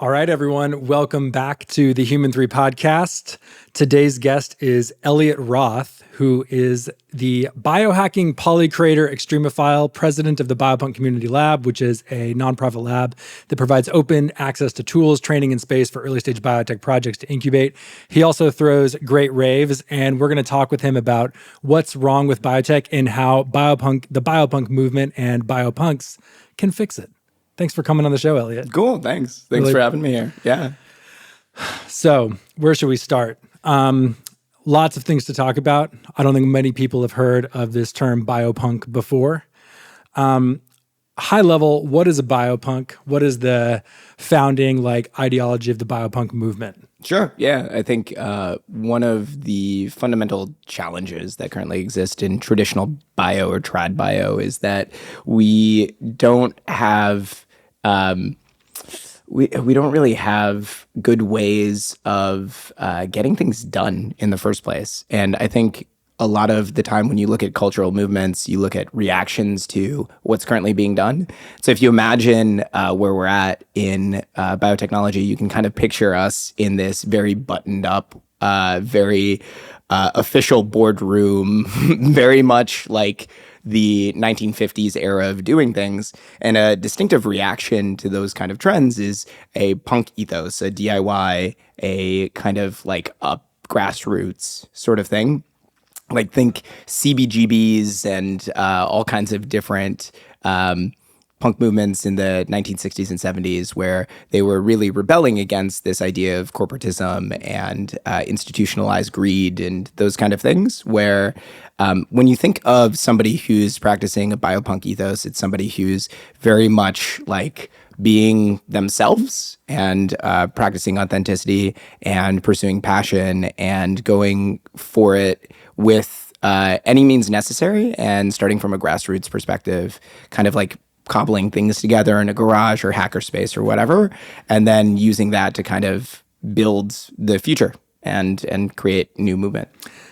All right, everyone. Welcome back to the Human 3 podcast. Today's guest is Elliot Roth, who is the biohacking polycreator extremophile, president of the BioPunk Community Lab, which is a nonprofit lab that provides open access to tools, training, and space for early-stage biotech projects to incubate. He also throws great raves, and we're going to talk with him about what's wrong with biotech and how the BioPunk movement and BioPunks can fix it. Thanks for coming on the show, Elliot. Cool. Thanks for having me here. Yeah. So where should we start? Lots of things to talk about. I don't think many people have heard of this term biopunk before. High level, what is a biopunk? What is the founding ideology of the biopunk movement? Sure. Yeah. I think one of the fundamental challenges that currently exist in traditional bio or trad bio is that we don't have we don't really have good ways of getting things done in the first place. And I think a lot of the time when you look at cultural movements, you look at reactions to what's currently being done. So if you imagine where we're at in biotechnology, you can kind of picture us in this very buttoned up, very official boardroom, very much like the 1950s era of doing things. And a distinctive reaction to those kind of trends is a punk ethos, a DIY, a kind of like a grassroots sort of thing. Like think CBGBs and all kinds of different punk movements in the 1960s and 70s where they were really rebelling against this idea of corporatism and institutionalized greed and those kind of things, where when you think of somebody who's practicing a biopunk ethos, it's somebody who's very much like being themselves and practicing authenticity and pursuing passion and going for it with any means necessary and starting from a grassroots perspective, kind of like cobbling things together in a garage or hackerspace or whatever, and then using that to kind of build the future and create new movement.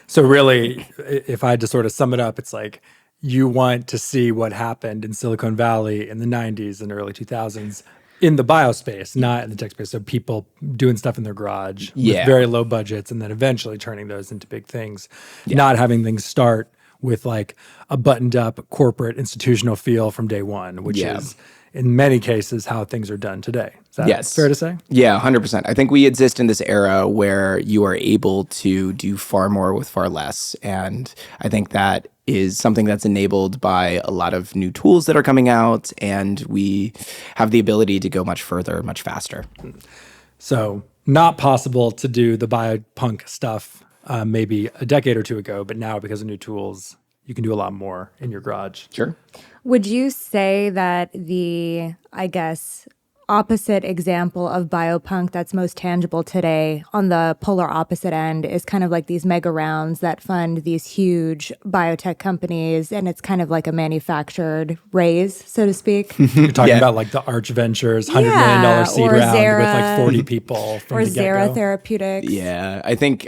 So really, if I had to sort of sum it up, it's like you want to see what happened in Silicon Valley in the 90s and early 2000s in the biospace, not in the tech space. So people doing stuff in their garage with very low budgets and then eventually turning those into big things, not having things start with like a buttoned up corporate institutional feel from day one, which is in many cases how things are done today. Is that fair to say? Yeah, 100%. I think we exist in this era where you are able to do far more with far less. And I think that is something that's enabled by a lot of new tools that are coming out, and we have the ability to go much further, much faster. So not possible to do the biopunk stuff maybe a decade or two ago, but now because of new tools, you can do a lot more in your garage. Sure. Would you say that the, opposite example of biopunk that's most tangible today on the polar opposite end is kind of like these mega rounds that fund these huge biotech companies, and it's kind of like a manufactured raise, so to speak? You're talking about like the Arch Ventures $100 million seed round with like 40 people from the get-go. Zera Therapeutics. Yeah, I think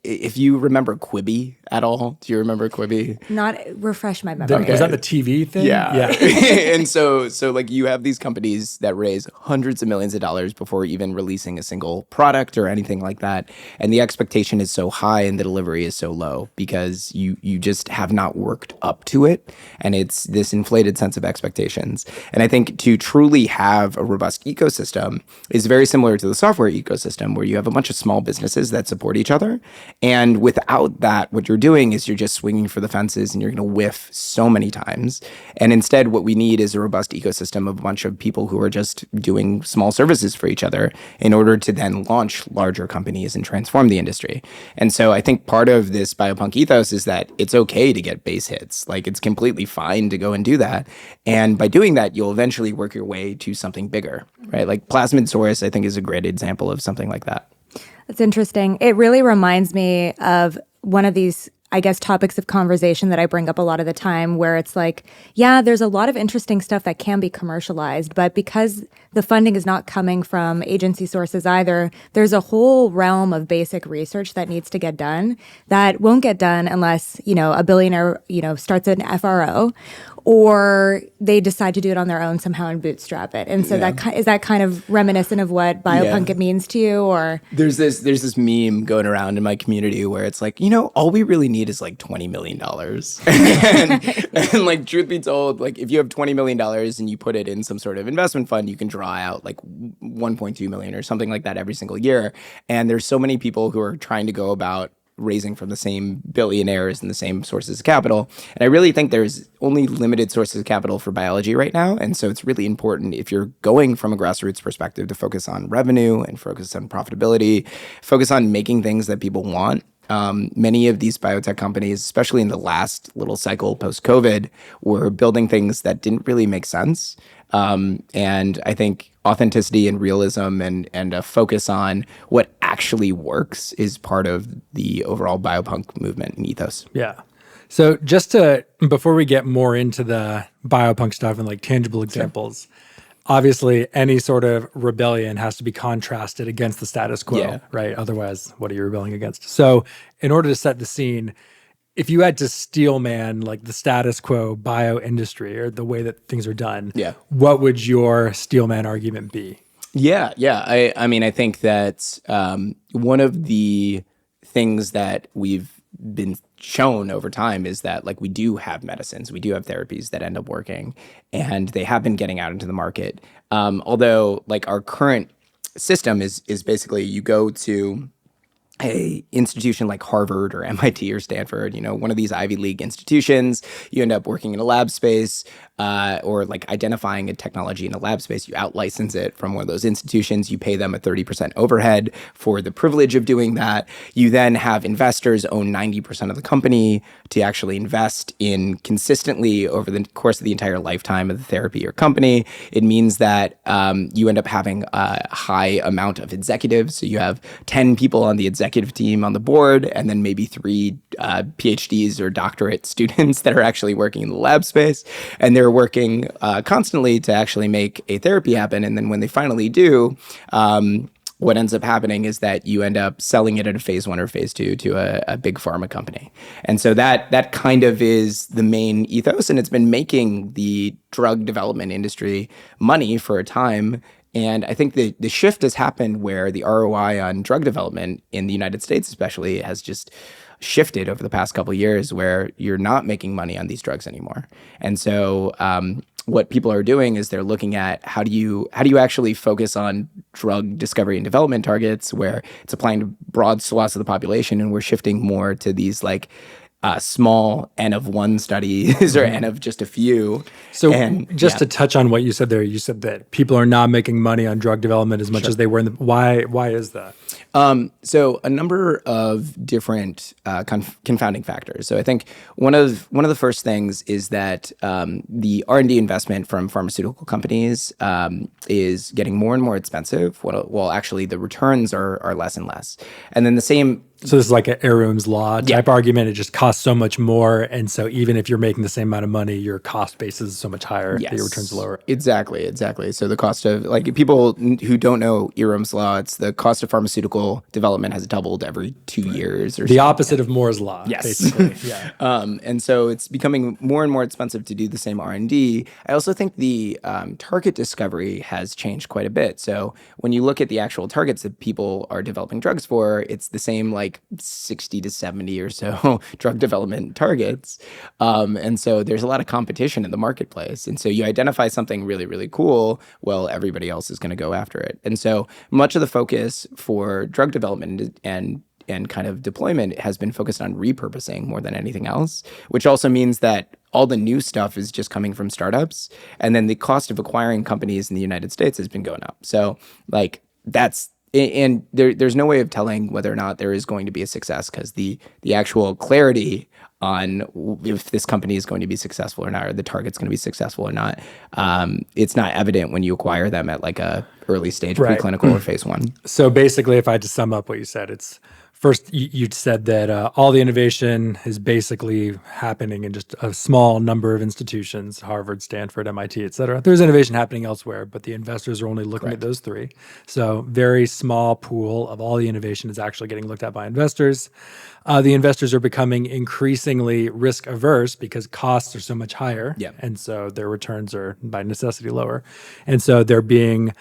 if you remember Quibi at all, do you remember Quibi? Not refresh my memory. Was that the TV thing? Yeah. And so like you have these companies that raise hundreds of millions of dollars before even releasing a single product or anything like that. And the expectation is so high and the delivery is so low because you just have not worked up to it. And it's this inflated sense of expectations. And I think to truly have a robust ecosystem is very similar to the software ecosystem, where you have a bunch of small businesses that support each other. And without that, what you're doing is you're just swinging for the fences and you're going to whiff so many times. And instead, what we need is a robust ecosystem of a bunch of people who are just doing small services for each other in order to then launch larger companies and transform the industry. And so I think part of this biopunk ethos is that it's okay to get base hits. Like, it's completely fine to go and do that. And by doing that, you'll eventually work your way to something bigger, right? Like Plasmid Source, I think, is a great example of something like that. That's interesting. It really reminds me of one of these, topics of conversation that I bring up a lot of the time, where it's like, yeah, there's a lot of interesting stuff that can be commercialized, but because the funding is not coming from agency sources either, there's a whole realm of basic research that needs to get done that won't get done unless, a billionaire, starts an FRO, or they decide to do it on their own somehow and bootstrap it. And so is that kind of reminiscent of what biopunk it means to you, or? There's this meme going around in my community where it's like, all we really need is like $20 million. and like, truth be told, like if you have $20 million and you put it in some sort of investment fund, you can draw out like 1.2 million or something like that every single year. And there's so many people who are trying to go about raising from the same billionaires and the same sources of capital. And I really think there's only limited sources of capital for biology right now. And so it's really important, if you're going from a grassroots perspective, to focus on revenue and focus on profitability, focus on making things that people want. Many of these biotech companies, especially in the last little cycle post-COVID, were building things that didn't really make sense. And I think authenticity and realism and a focus on what actually works is part of the overall biopunk movement and ethos. Yeah. So before we get more into the biopunk stuff and like tangible examples, obviously any sort of rebellion has to be contrasted against the status quo, right? Otherwise, what are you rebelling against? So in order to set the scene, if you had to steelman like the status quo bio industry or the way that things are done, what would your steelman argument be? Yeah. I mean, I think that one of the things that we've been shown over time is that like we do have medicines, we do have therapies that end up working, and they have been getting out into the market. Although like our current system is basically you go to a institution like Harvard or MIT or Stanford, one of these Ivy League institutions, you end up working in a lab space or like identifying a technology in a lab space, you out-license it from one of those institutions, you pay them a 30% overhead for the privilege of doing that. You then have investors own 90% of the company to actually invest in consistently over the course of the entire lifetime of the therapy or company. It means that you end up having a high amount of executives. So you have 10 people on the executive team on the board, and then maybe 3 PhDs or doctorate students that are actually working in the lab space. And they're working constantly to actually make a therapy happen. And then when they finally do, what ends up happening is that you end up selling it at a phase 1 or phase 2 to a big pharma company. And so that kind of is the main ethos, and it's been making the drug development industry money for a time. And I think the shift has happened where the ROI on drug development in the United States especially has just shifted over the past couple of years, where you're not making money on these drugs anymore. And so what people are doing is they're looking at how do you actually focus on drug discovery and development targets where it's applying to broad swaths of the population, and we're shifting more to these like small N of 1 studies or N of just a few. So to touch on what you said there, you said that people are not making money on drug development as much as they were in the, why is that? So a number of different confounding factors. So I think one of the first things is that the R&D investment from pharmaceutical companies is getting more and more expensive, while actually the returns are less and less. And then the same. So this is like an Aarons law type argument. It just costs so much more. And so even if you're making the same amount of money, your cost base is so much higher that your returns are lower. Exactly. So the cost of, like, people who don't know Aarons law, it's the cost of pharmaceutical development has doubled every 2 years or the opposite of Moore's law, basically. And so it's becoming more and more expensive to do the same R&D. I also think the target discovery has changed quite a bit. So when you look at the actual targets that people are developing drugs for, it's the same like 60 to 70 or so drug development targets. And so there's a lot of competition in the marketplace. And so you identify something really, really cool, well, everybody else is going to go after it. And so much of the focus for drug development and kind of deployment has been focused on repurposing more than anything else, which also means that all the new stuff is just coming from startups. And then the cost of acquiring companies in the United States has been going up. So like there's no way of telling whether or not there is going to be a success, because the actual clarity on if this company is going to be successful or not, or the target's going to be successful or not, it's not evident when you acquire them at like a early stage preclinical or phase 1. So basically, if I had to sum up what you said, it's First, you said that all the innovation is basically happening in just a small number of institutions, Harvard, Stanford, MIT, et cetera. There's innovation happening elsewhere, but the investors are only looking at those three. So very small pool of all the innovation is actually getting looked at by investors. The investors are becoming increasingly risk averse because costs are so much higher. Yeah. And so their returns are by necessity lower. And so they're being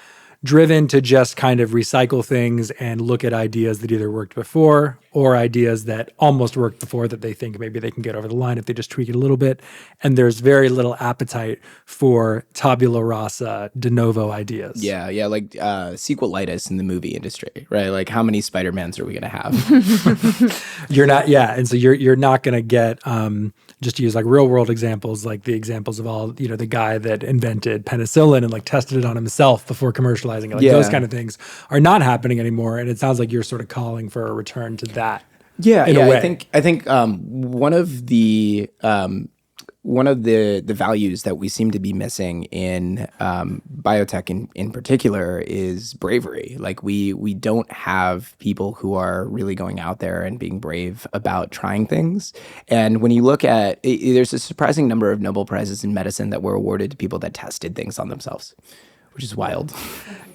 driven to just kind of recycle things and look at ideas that either worked before or ideas that almost worked before that they think maybe they can get over the line if they just tweak it a little bit. And there's very little appetite for tabula rasa, de novo ideas. Yeah, like sequelitis in the movie industry, right? Like how many Spider-Mans are we going to have? You're not, yeah. And so you're not going to get, just to use like real world examples, like the examples of all, the guy that invented penicillin and like tested it on himself before commercializing it. Like those kind of things are not happening anymore. And it sounds like you're sort of calling for a return to that. Yeah, in a way. I think one of the values that we seem to be missing in biotech in particular is bravery. Like we don't have people who are really going out there and being brave about trying things. And when you look at there's a surprising number of Nobel Prizes in medicine that were awarded to people that tested things on themselves, which is wild.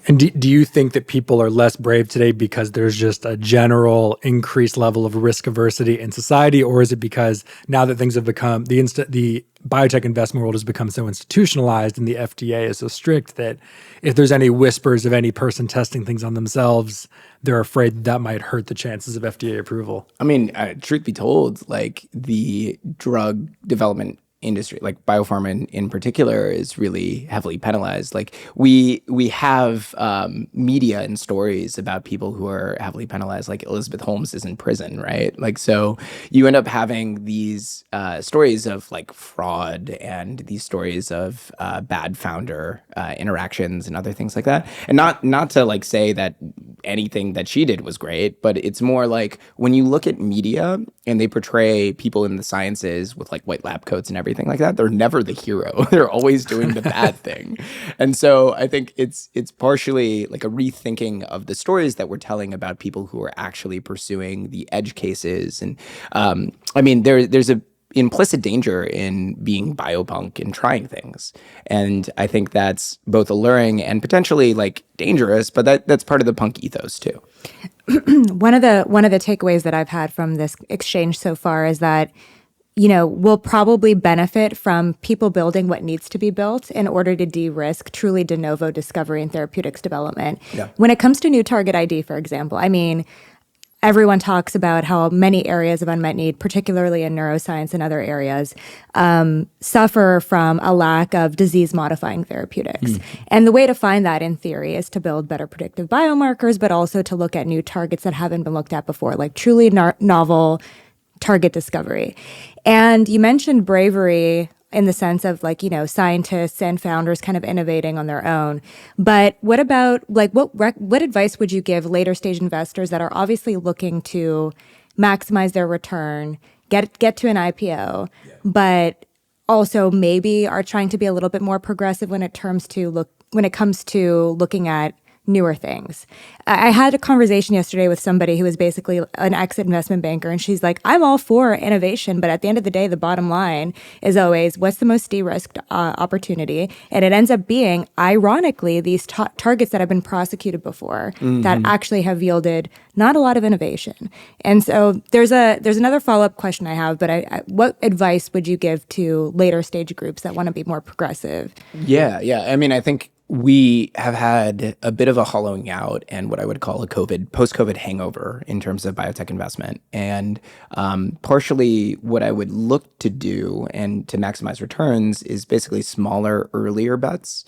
And do you think that people are less brave today because there's just a general increased level of risk aversity in society? Or is it because now that things have become, the biotech investment world has become so institutionalized and the FDA is so strict that if there's any whispers of any person testing things on themselves, they're afraid that might hurt the chances of FDA approval? I mean, truth be told, like the drug development industry, like biopharma in particular, is really heavily penalized. Like we have media and stories about people who are heavily penalized, like Elizabeth Holmes is in prison, right? Like, so you end up having these stories of like fraud and these stories of bad founder interactions and other things like that. And not to like say that anything that she did was great, but it's more like when you look at media and they portray people in the sciences with like white lab coats and everything like that, they're never the hero. They're always doing the bad thing. And so I think it's partially like a rethinking of the stories that we're telling about people who are actually pursuing the edge cases. And I mean, there's a implicit danger in being biopunk and trying things. And I think that's both alluring and potentially like dangerous, but that's part of the punk ethos too. One of the takeaways that I've had from this exchange so far is that, we'll probably benefit from people building what needs to be built in order to de-risk truly de novo discovery and therapeutics development. Yeah. When it comes to new target ID, for example, I mean, everyone talks about how many areas of unmet need, particularly in neuroscience and other areas, suffer from a lack of disease-modifying therapeutics. And the way to find that, in theory, is to build better predictive biomarkers, but also to look at new targets that haven't been looked at before, like truly novel target discovery. And you mentioned bravery in the sense of like, scientists and founders kind of innovating on their own. But what about like what advice would you give later stage investors that are obviously looking to maximize their return, get to an IPO, but also maybe are trying to be a little bit more progressive when it comes to looking at newer things? I had a conversation yesterday with somebody who was basically an exit investment banker, and she's like, I'm all for innovation, but at the end of the day, the bottom line is always what's the most de-risked opportunity? And it ends up being, ironically, these targets that have been prosecuted before that actually have yielded not a lot of innovation. And so there's another follow-up question I have, but what advice would you give to later stage groups that want to be more progressive? Yeah. I mean, I think we have had a bit of a hollowing out and what I would call a post-COVID hangover in terms of biotech investment. And partially what I would look to do and to maximize returns is basically smaller, earlier bets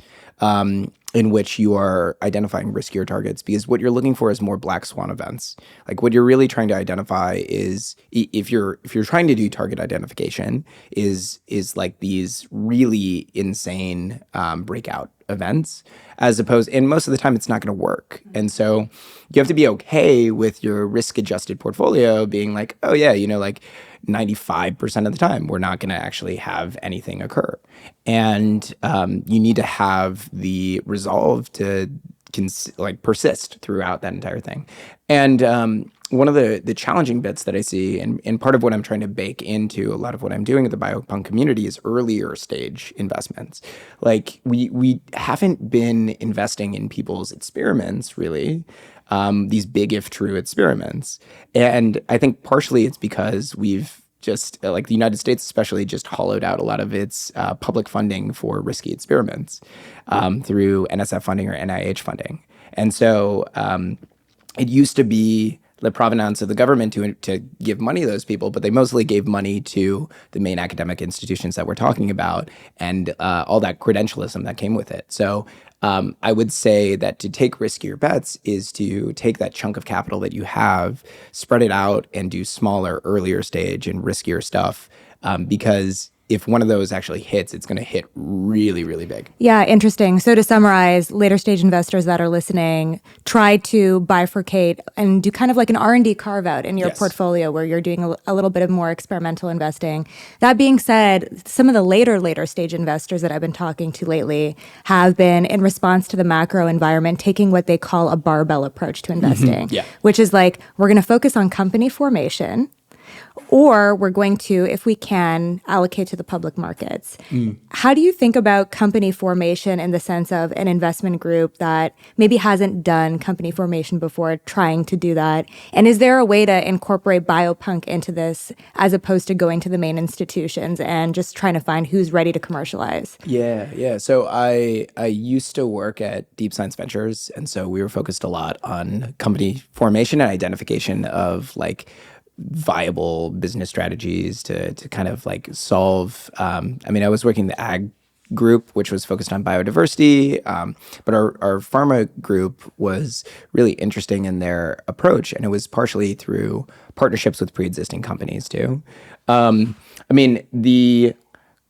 in which you are identifying riskier targets, because what you're looking for is more black swan events. Like what you're really trying to identify is if you're trying to do target identification is like these really insane breakout events, as opposed, and most of the time it's not going to work. And so you have to be okay with your risk adjusted portfolio being like, oh yeah, like 95% of the time we're not going to actually have anything occur. And you need to have the resolve to persist throughout that entire thing. And one of the challenging bits that I see, and part of what I'm trying to bake into a lot of what I'm doing at the biopunk community is earlier stage investments. Like we haven't been investing in people's experiments really, these big if true experiments, and I think partially it's because we've just like the United States especially just hollowed out a lot of its public funding for risky experiments through NSF funding or NIH funding, and so it used to be the provenance of the government to give money to those people, but they mostly gave money to the main academic institutions that we're talking about and all that credentialism that came with it. So I would say that to take riskier bets is to take that chunk of capital that you have, spread it out, and do smaller, earlier stage and riskier stuff because if one of those actually hits, it's going to hit really, really big. Yeah, interesting. So to summarize, later stage investors that are listening, try to bifurcate and do kind of like an R&D carve out in your portfolio where you're doing a little bit of more experimental investing. That being said, some of the later stage investors that I've been talking to lately have been, in response to the macro environment, taking what they call a barbell approach to investing, which is like, we're going to focus on company formation, or we're going to, if we can, allocate to the public markets. How do you think about company formation in the sense of an investment group that maybe hasn't done company formation before, trying to do that? And is there a way to incorporate BioPunk into this as opposed to going to the main institutions and just trying to find who's ready to commercialize? Yeah. So I used to work at Deep Science Ventures, and so we were focused a lot on company formation and identification of like viable business strategies to kind of like solve. I was working the ag group, which was focused on biodiversity, but our pharma group was really interesting in their approach, and it was partially through partnerships with pre-existing companies too. The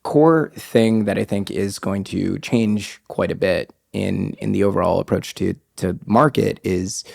core thing that I think is going to change quite a bit in the overall approach to market is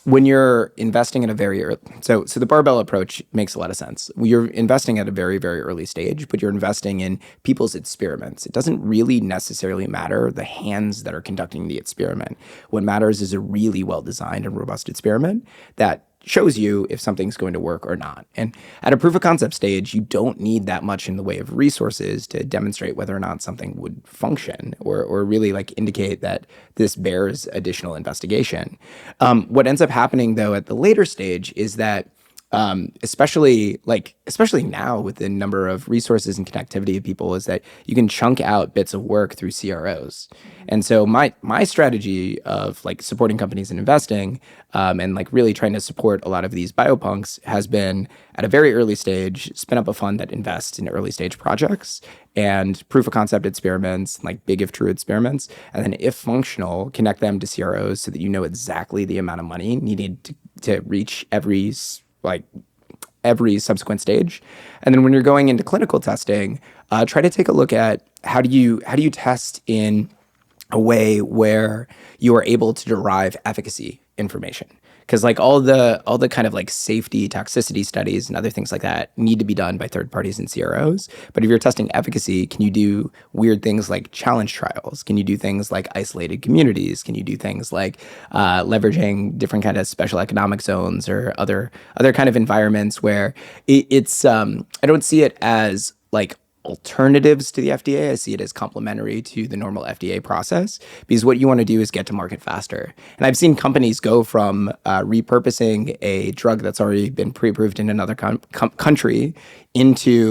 when you're investing at a very early, so the barbell approach makes a lot of sense. You're investing at a very, very early stage, but you're investing in people's experiments. It doesn't really necessarily matter the hands that are conducting the experiment. What matters is a really well-designed and robust experiment that shows you if something's going to work or not. And at a proof of concept stage, you don't need that much in the way of resources to demonstrate whether or not something would function or really like indicate that this bears additional investigation. What ends up happening though at the later stage is that especially now with the number of resources and connectivity of people, is that you can chunk out bits of work through CROs. And so my strategy of like supporting companies and investing and like really trying to support a lot of these biopunks has been at a very early stage, spin up a fund that invests in early stage projects and proof of concept experiments, like big if true experiments, and then if functional, connect them to CROs so that you know exactly the amount of money needed to reach every subsequent stage. And then when you're going into clinical testing, try to take a look at how do you test in a way where you are able to derive efficacy information. Because like all the kind of like safety, toxicity studies and other things like that need to be done by third parties and CROs. But if you're testing efficacy, can you do weird things like challenge trials? Can you do things like isolated communities? Can you do things like leveraging different kind of special economic zones or other kind of environments where it's I don't see it as like alternatives to the FDA. I see it as complementary to the normal FDA process, because what you want to do is get to market faster. And I've seen companies go from repurposing a drug that's already been pre-approved in another country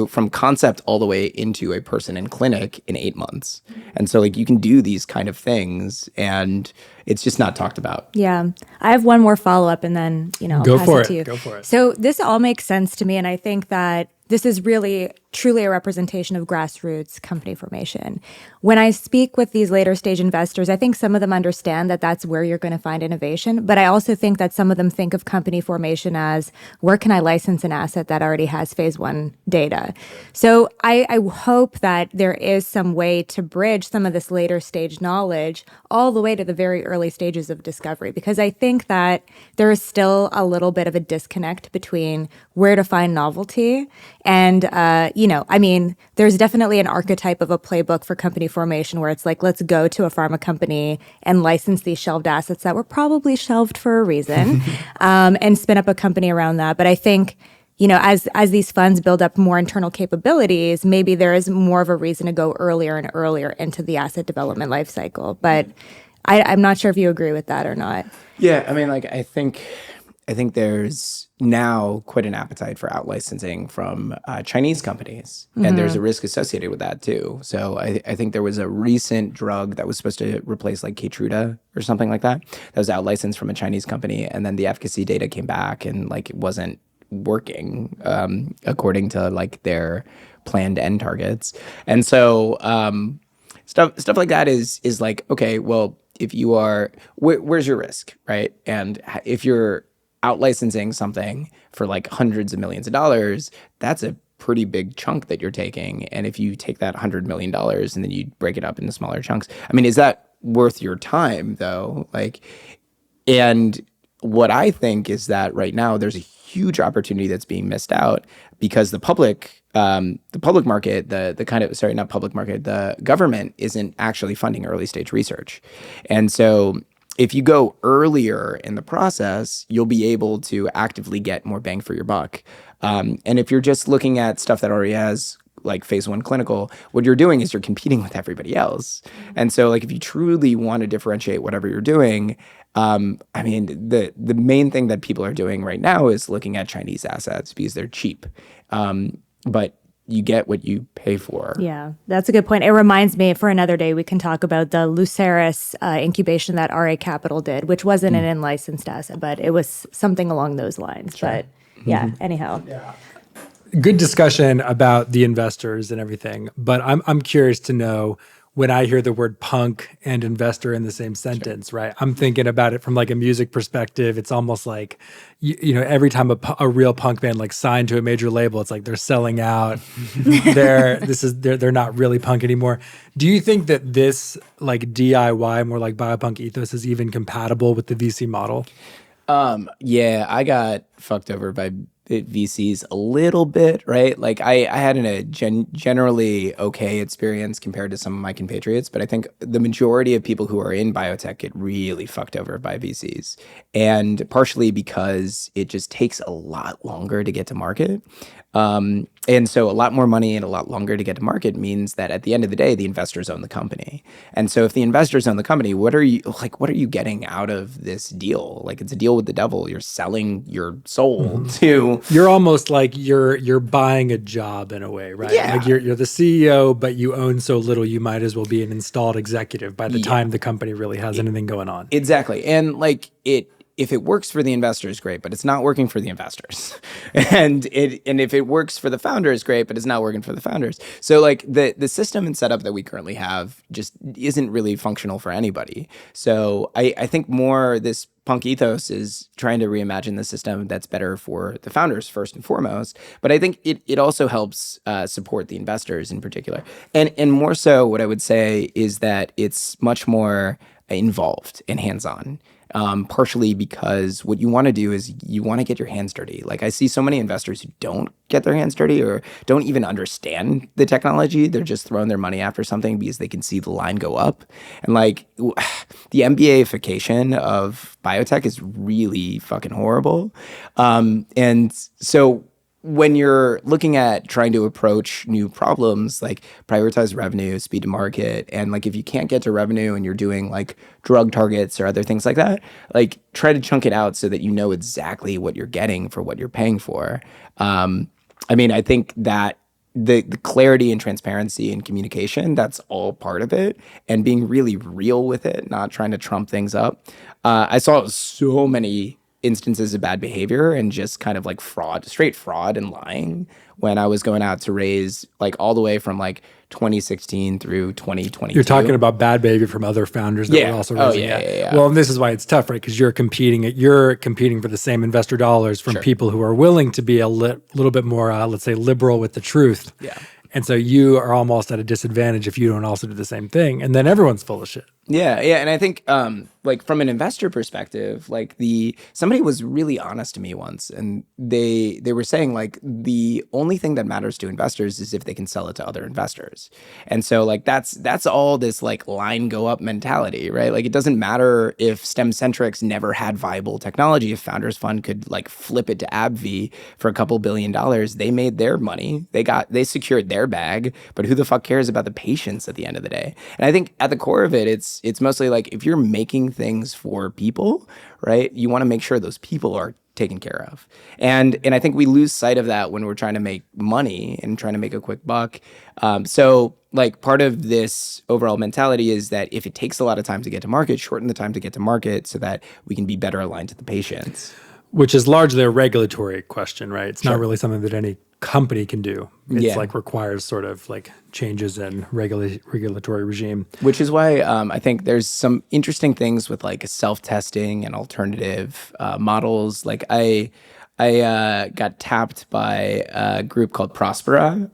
from concept all the way into a person in clinic in 8 months. And so like you can do these kind of things and it's just not talked about. Yeah. I have one more follow-up and then, Go pass for it to you. Go for it. So this all makes sense to me. And I think that this is really truly a representation of grassroots company formation. When I speak with these later stage investors, I think some of them understand that that's where you're going to find innovation. But I also think that some of them think of company formation as, where can I license an asset that already has phase 1 data? So I hope that there is some way to bridge some of this later stage knowledge all the way to the very early stages of discovery, because I think that there is still a little bit of a disconnect between where to find novelty and, there's definitely an archetype of a playbook for company formation where it's like, let's go to a pharma company and license these shelved assets that were probably shelved for a reason, and spin up a company around that. But I think, as these funds build up more internal capabilities, maybe there is more of a reason to go earlier and earlier into the asset development life cycle. But I'm not sure if you agree with that or not. Yeah, I think there's now quite an appetite for out licensing from Chinese companies, and there's a risk associated with that too. So I think there was a recent drug that was supposed to replace like Keytruda or something like that was out licensed from a Chinese company, and then the efficacy data came back and like it wasn't working according to like their planned end targets. And so stuff like that is like, okay, well, if you are, where's your risk, right? And if you're out licensing something for like hundreds of millions of dollars, that's a pretty big chunk that you're taking. And if you take that $100 million and then you break it up into smaller chunks, is that worth your time though? And what I think is that right now there's a huge opportunity that's being missed out because the public market, the government isn't actually funding early stage research. And so if you go earlier in the process, you'll be able to actively get more bang for your buck. And if you're just looking at stuff that already has like phase 1 clinical, what you're doing is you're competing with everybody else. And so like if you truly want to differentiate whatever you're doing, the main thing that people are doing right now is looking at Chinese assets because they're cheap. But you get what you pay for. Yeah, that's a good point. It reminds me, for another day, we can talk about the Luceris incubation that RA Capital did, which wasn't an in-licensed asset, but it was something along those lines. Sure. But yeah, anyhow. Yeah. Good discussion about the investors and everything, but I'm curious to know, when I hear the word punk and investor in the same sentence, right? I'm thinking about it from like a music perspective. It's almost like, every time a real punk band like signed to a major label, it's like they're selling out. They're not really punk anymore. Do you think that this like DIY, more like BioPunk ethos, is even compatible with the VC model? Yeah, I got fucked over by VCs a little bit, right? Like I had a generally okay experience compared to some of my compatriots, but I think the majority of people who are in biotech get really fucked over by VCs, and partially because it just takes a lot longer to get to market. And so a lot more money and a lot longer to get to market means that at the end of the day, the investors own the company. And so if the investors own the company, what are you getting out of this deal? Like, it's a deal with the devil. You're selling your soul to. You're almost like you're buying a job in a way, right? Yeah. Like you're the CEO, but you own so little, you might as well be an installed executive by the time the company really has anything going on. Exactly. And like if it works for the investors, great, but it's not working for the investors. and if it works for the founders, great, but it's not working for the founders. So like the system and setup that we currently have just isn't really functional for anybody. So I think more this punk ethos is trying to reimagine the system that's better for the founders first and foremost. But I think it also helps support the investors in particular. And more so, what I would say is that it's much more involved and hands-on. Partially because what you want to do is you want to get your hands dirty. Like, I see so many investors who don't get their hands dirty or don't even understand the technology. They're just throwing their money after something because they can see the line go up. And like the MBAification of biotech is really fucking horrible. And so when you're looking at trying to approach new problems, like prioritize revenue, speed to market, and like if you can't get to revenue and you're doing like drug targets or other things like that, like try to chunk it out so that you know exactly what you're getting for what you're paying for. I think that the clarity and transparency and communication, that's all part of it, and being really real with it, not trying to trump things up. I saw so many instances of bad behavior and just kind of like straight fraud and lying when I was going out to raise, like all the way from like 2016 through 2022. You're talking about bad behavior from other founders that were also raising. Well, and this is why it's tough, right? Because you're competing for the same investor dollars from people who are willing to be a little bit more, let's say, liberal with the truth. Yeah. And so you are almost at a disadvantage if you don't also do the same thing. And then everyone's full of shit. Yeah, yeah, and I think like from an investor perspective, like somebody was really honest to me once, and they were saying like the only thing that matters to investors is if they can sell it to other investors, and so like that's all this like line go up mentality, right? Like it doesn't matter if StemCentrix never had viable technology. If Founders Fund could like flip it to AbbVie for a couple $1 billion, they made their money, they secured their bag, but who the fuck cares about the patients at the end of the day? And I think at the core of it, it's mostly like if you're making things for people, right? You want to make sure those people are taken care of. And I think we lose sight of that when we're trying to make money and trying to make a quick buck. So like part of this overall mentality is that if it takes a lot of time to get to market, shorten the time to get to market so that we can be better aligned to the patients. Which is largely a regulatory question, right? It's not really something that any company can do. It's like requires sort of like changes in regulatory regime. Which is why I think there's some interesting things with like self-testing and alternative models. Like I got tapped by a group called Prospera,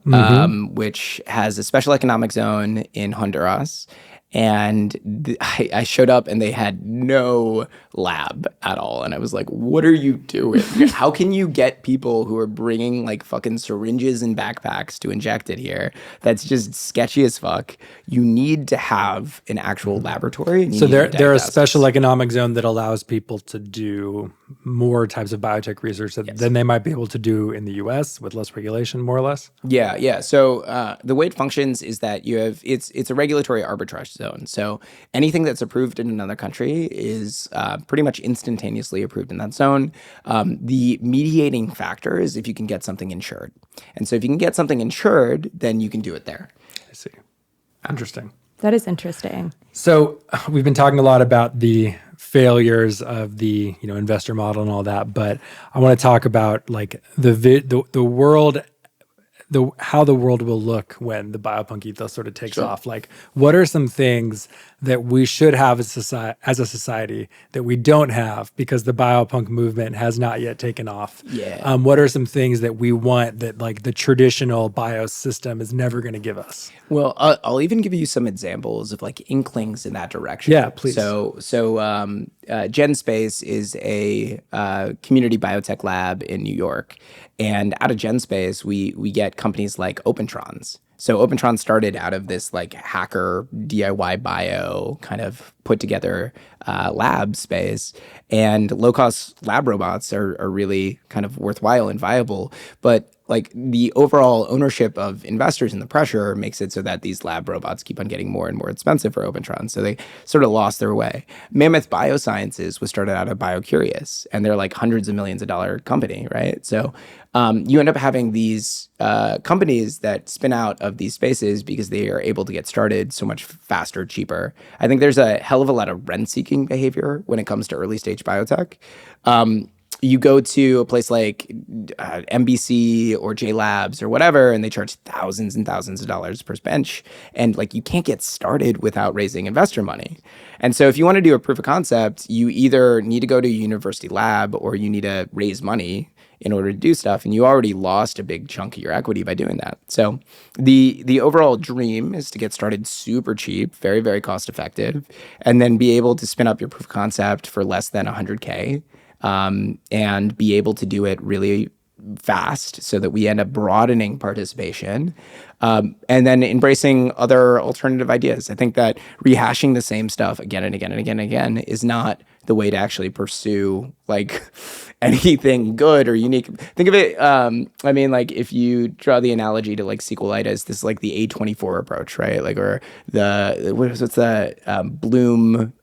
which has a special economic zone in Honduras. And I showed up and they had no lab at all. And I was like, what are you doing? How can you get people who are bringing like fucking syringes and backpacks to inject it here? That's just sketchy as fuck. You need to have an actual laboratory. And so they're a special economic zone that allows people to do more types of biotech research than they might be able to do in the US with less regulation, more or less? Yeah, yeah. So the way it functions is that you have it's a regulatory arbitrage zone. So anything that's approved in another country is pretty much instantaneously approved in that zone. The mediating factor is if you can get something insured. And so if you can get something insured, then you can do it there. I see. Interesting. That is interesting. So we've been talking a lot about the failures of the investor model and all that, but I want to talk about like the world, how the world will look when the biopunk ethos sort of takes off. Like, what are some things that we should have as a society that we don't have because the biopunk movement has not yet taken off? Yeah. What are some things that we want that like the traditional bio system is never going to give us? Well, I'll even give you some examples of like inklings in that direction. Yeah, please. So GenSpace is a community biotech lab in New York. And out of GenSpace, we get companies like Opentrons. So Opentron started out of this like hacker DIY bio kind of put together lab space, and low cost lab robots are really kind of worthwhile and viable. But like the overall ownership of investors and the pressure makes it so that these lab robots keep on getting more and more expensive for Opentron. So they sort of lost their way. Mammoth Biosciences was started out of BioCurious, and they're like hundreds of millions of dollar company, right? So you end up having these companies that spin out of these spaces because they are able to get started so much faster, cheaper. I think there's a hell of a lot of rent-seeking behavior when it comes to early-stage biotech. You go to a place like MBC or J Labs or whatever, and they charge thousands and thousands of dollars per bench. And like, you can't get started without raising investor money. And so if you want to do a proof of concept, you either need to go to a university lab or you need to raise money in order to do stuff. And you already lost a big chunk of your equity by doing that. So the overall dream is to get started super cheap, very, very cost effective, and then be able to spin up your proof of concept for less than 100K. And be able to do it really fast so that we end up broadening participation, and then embracing other alternative ideas. I think that rehashing the same stuff again and again and again and again is not the way to actually pursue like anything good or unique. Think of it, I mean, like if you draw the analogy to like sequelitis, this is like the A24 approach, right? Like, or what's the Bloom,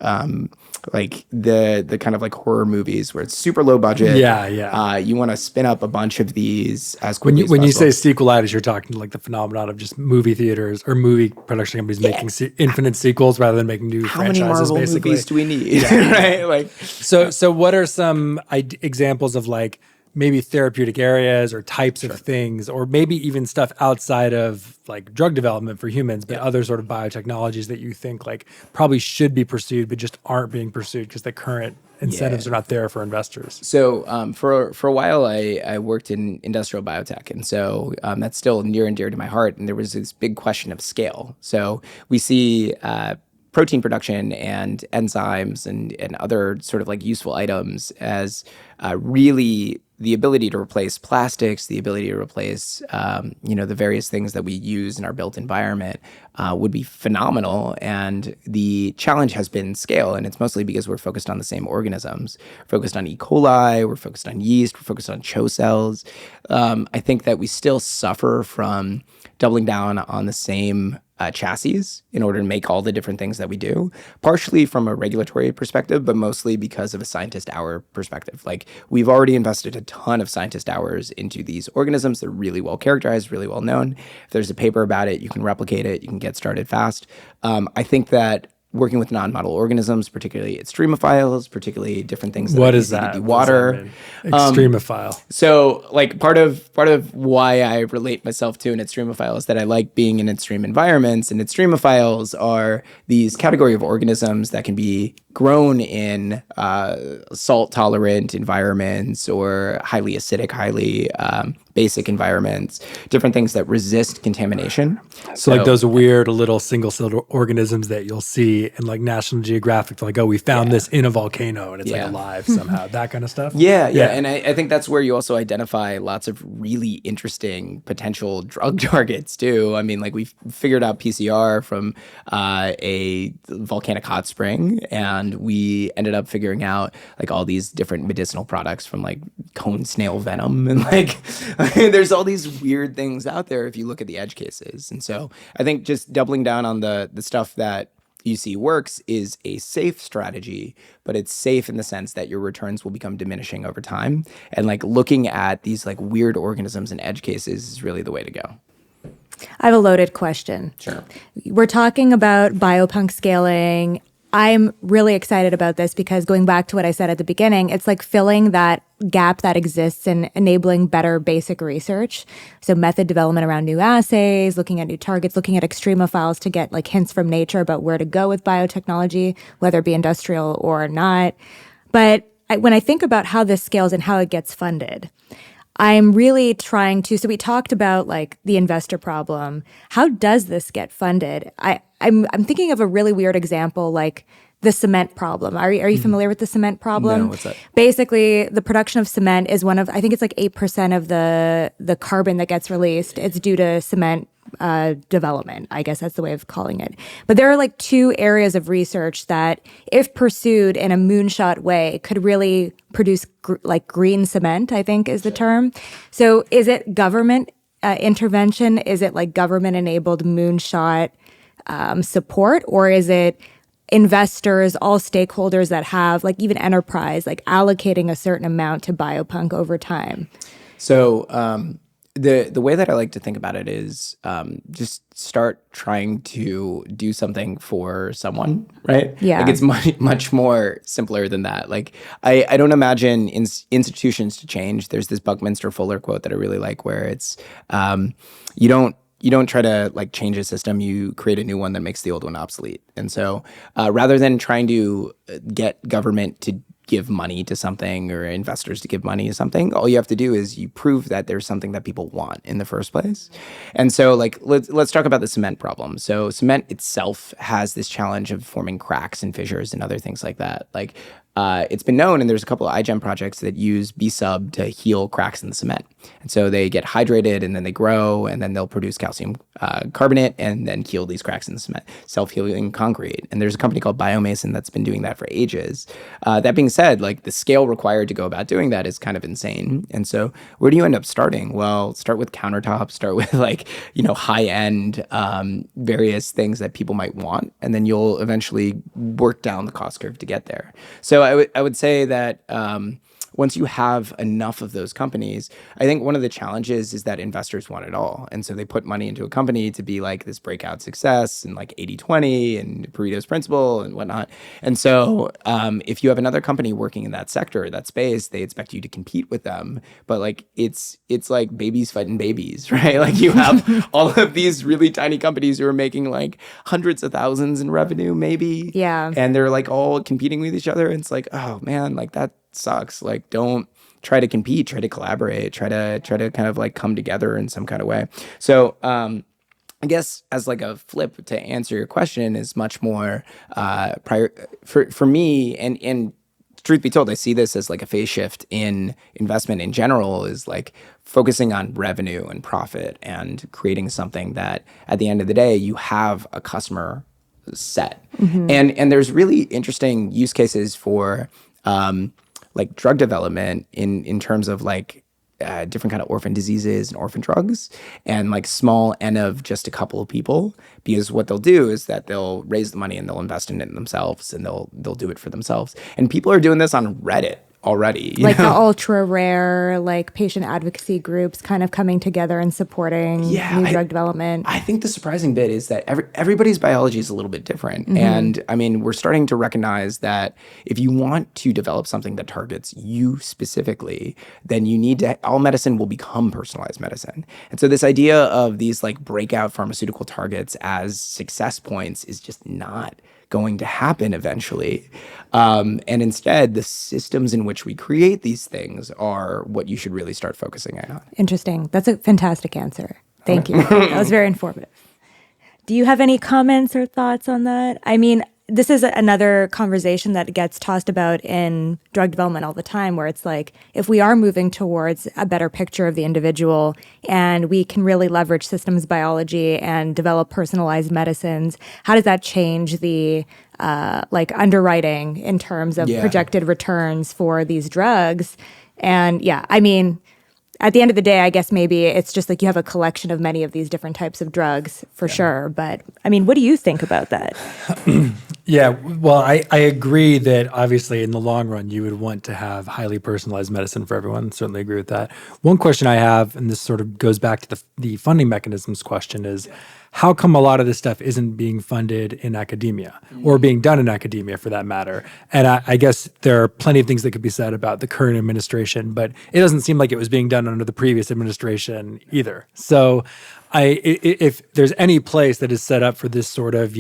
like the kind of like horror movies where it's super low budget. Yeah. You want to spin up a bunch of these as quickly as when possible. you say sequelitis, you're talking like the phenomenon of just movie theaters or movie production companies making infinite sequels rather than making new franchises. How many Marvel basically. movies do we need? Right? Like, so what are some examples of like maybe therapeutic areas or types of things, or maybe even stuff outside of like drug development for humans, but other sort of biotechnologies that you think like probably should be pursued, but just aren't being pursued because the current incentives are not there for investors? So for a while, I worked in industrial biotech. And so that's still near and dear to my heart. And there was this big question of scale. So we see protein production and enzymes and other sort of like useful items as really the ability to replace plastics, the ability to replace, the various things that we use in our built environment would be phenomenal. And the challenge has been scale, and it's mostly because we're focused on the same organisms. We're focused on E. coli, we're focused on yeast, we're focused on CHO cells. I think that we still suffer from doubling down on the same chassis in order to make all the different things that we do, partially from a regulatory perspective, but mostly because of a scientist hour perspective. Like, we've already invested a ton of scientist hours into these organisms. They're really well characterized, really well known. If there's a paper about it, you can replicate it, you can get started fast. I think that working with non-model organisms, particularly extremophiles, particularly different things that What are is easy that? to What does that dewater. mean? Extremophile. So, like, part of why I relate myself to an extremophile is that I like being in extreme environments, and extremophiles are these category of organisms that can be grown in salt-tolerant environments or highly acidic, highly basic environments, different things that resist contamination. So like those weird little single-celled organisms that you'll see in like National Geographic, like, oh, we found this in a volcano and it's like alive somehow, that kind of stuff. Yeah. And I think that's where you also identify lots of really interesting potential drug targets too. I mean, like, we've figured out PCR from a volcanic hot spring, and we ended up figuring out like all these different medicinal products from like cone snail venom, and like there's all these weird things out there if you look at the edge cases. And so I think just doubling down on the stuff that you see works is a safe strategy, but it's safe in the sense that your returns will become diminishing over time. And like looking at these like weird organisms and edge cases is really the way to go. I have a loaded question. Sure. We're talking about biopunk scaling. I'm really excited about this because, going back to what I said at the beginning, it's like filling that gap that exists in enabling better basic research. So method development around new assays, looking at new targets, looking at extremophiles to get like hints from nature about where to go with biotechnology, whether it be industrial or not. But when I think about how this scales and how it gets funded, I'm really trying to, so we talked about like the investor problem. How does this get funded? I'm thinking of a really weird example, like the cement problem. Are you familiar with the cement problem? No, what's that? Basically, the production of cement is one of, I think it's like 8% of the carbon that gets released. It's due to cement development. I guess that's the way of calling it. But there are like two areas of research that, if pursued in a moonshot way, could really produce like green cement, I think is the term. So is it government intervention? Is it like government-enabled moonshot support? Or is it investors, all stakeholders that have, like even enterprise, like allocating a certain amount to biopunk over time? So the way that I like to think about it is just start trying to do something for someone, right? Yeah. Like, it's much more simpler than that. Like, I don't imagine institutions to change. There's this Buckminster Fuller quote that I really like, where it's you don't try to like change a system, you create a new one that makes the old one obsolete. And so rather than trying to get government to give money to something or investors to give money to something, all you have to do is you prove that there's something that people want in the first place. And so like let's talk about the cement problem. So cement itself has this challenge of forming cracks and fissures and other things like that. Like it's been known, and there's a couple of iGEM projects that use B-sub to heal cracks in the cement. And so they get hydrated, and then they grow, and then they'll produce calcium carbonate and then heal these cracks in the cement, self-healing concrete. And there's a company called Biomason that's been doing that for ages. That being said, like, the scale required to go about doing that is kind of insane. And so where do you end up starting? Well, start with countertops, start with like, high-end various things that people might want, and then you'll eventually work down the cost curve to get there. So I would say that once you have enough of those companies, I think one of the challenges is that investors want it all. And so they put money into a company to be like this breakout success and like 80-20 and Pareto's principle and whatnot. And so if you have another company working in that sector, that space, they expect you to compete with them. But like it's like babies fighting babies, right? Like, you have all of these really tiny companies who are making like hundreds of thousands in revenue maybe. Yeah. And they're like all competing with each other. And it's like, oh man, like that sucks. Like, don't try to compete, try to collaborate, try to kind of like come together in some kind of way. So I guess as like a flip to answer your question is much more for me, and truth be told, I see this as like a phase shift in investment in general, is like focusing on revenue and profit and creating something that at the end of the day you have a customer set. And there's really interesting use cases for like drug development in terms of like different kind of orphan diseases and orphan drugs, and like small N of just a couple of people, because what they'll do is that they'll raise the money and they'll invest in it themselves, and they'll do it for themselves. And people are doing this on Reddit already. Like the ultra rare, like patient advocacy groups kind of coming together and supporting new drug development. I think the surprising bit is that everybody's biology is a little bit different. And I mean, we're starting to recognize that if you want to develop something that targets you specifically, then you need to, all medicine will become personalized medicine. And so this idea of these like breakout pharmaceutical targets as success points is just not going to happen eventually. And instead, the systems in which we create these things are what you should really start focusing on. Interesting. That's a fantastic answer. Thank you. That was very informative. Do you have any comments or thoughts on that? I mean, this is another conversation that gets tossed about in drug development all the time, where it's like, if we are moving towards a better picture of the individual and we can really leverage systems biology and develop personalized medicines, how does that change the like underwriting in terms of projected returns for these drugs? And yeah, I mean, at the end of the day, I guess maybe it's just like you have a collection of many of these different types of drugs for sure. But I mean, what do you think about that? Yeah, well, I agree that obviously in the long run, you would want to have highly personalized medicine for everyone. Certainly agree with that. One question I have, and this sort of goes back to the funding mechanisms question, is how come a lot of this stuff isn't being funded in academia or being done in academia for that matter? And I guess there are plenty of things that could be said about the current administration, but it doesn't seem like it was being done under the previous administration either. So if there's any place that is set up for this sort of,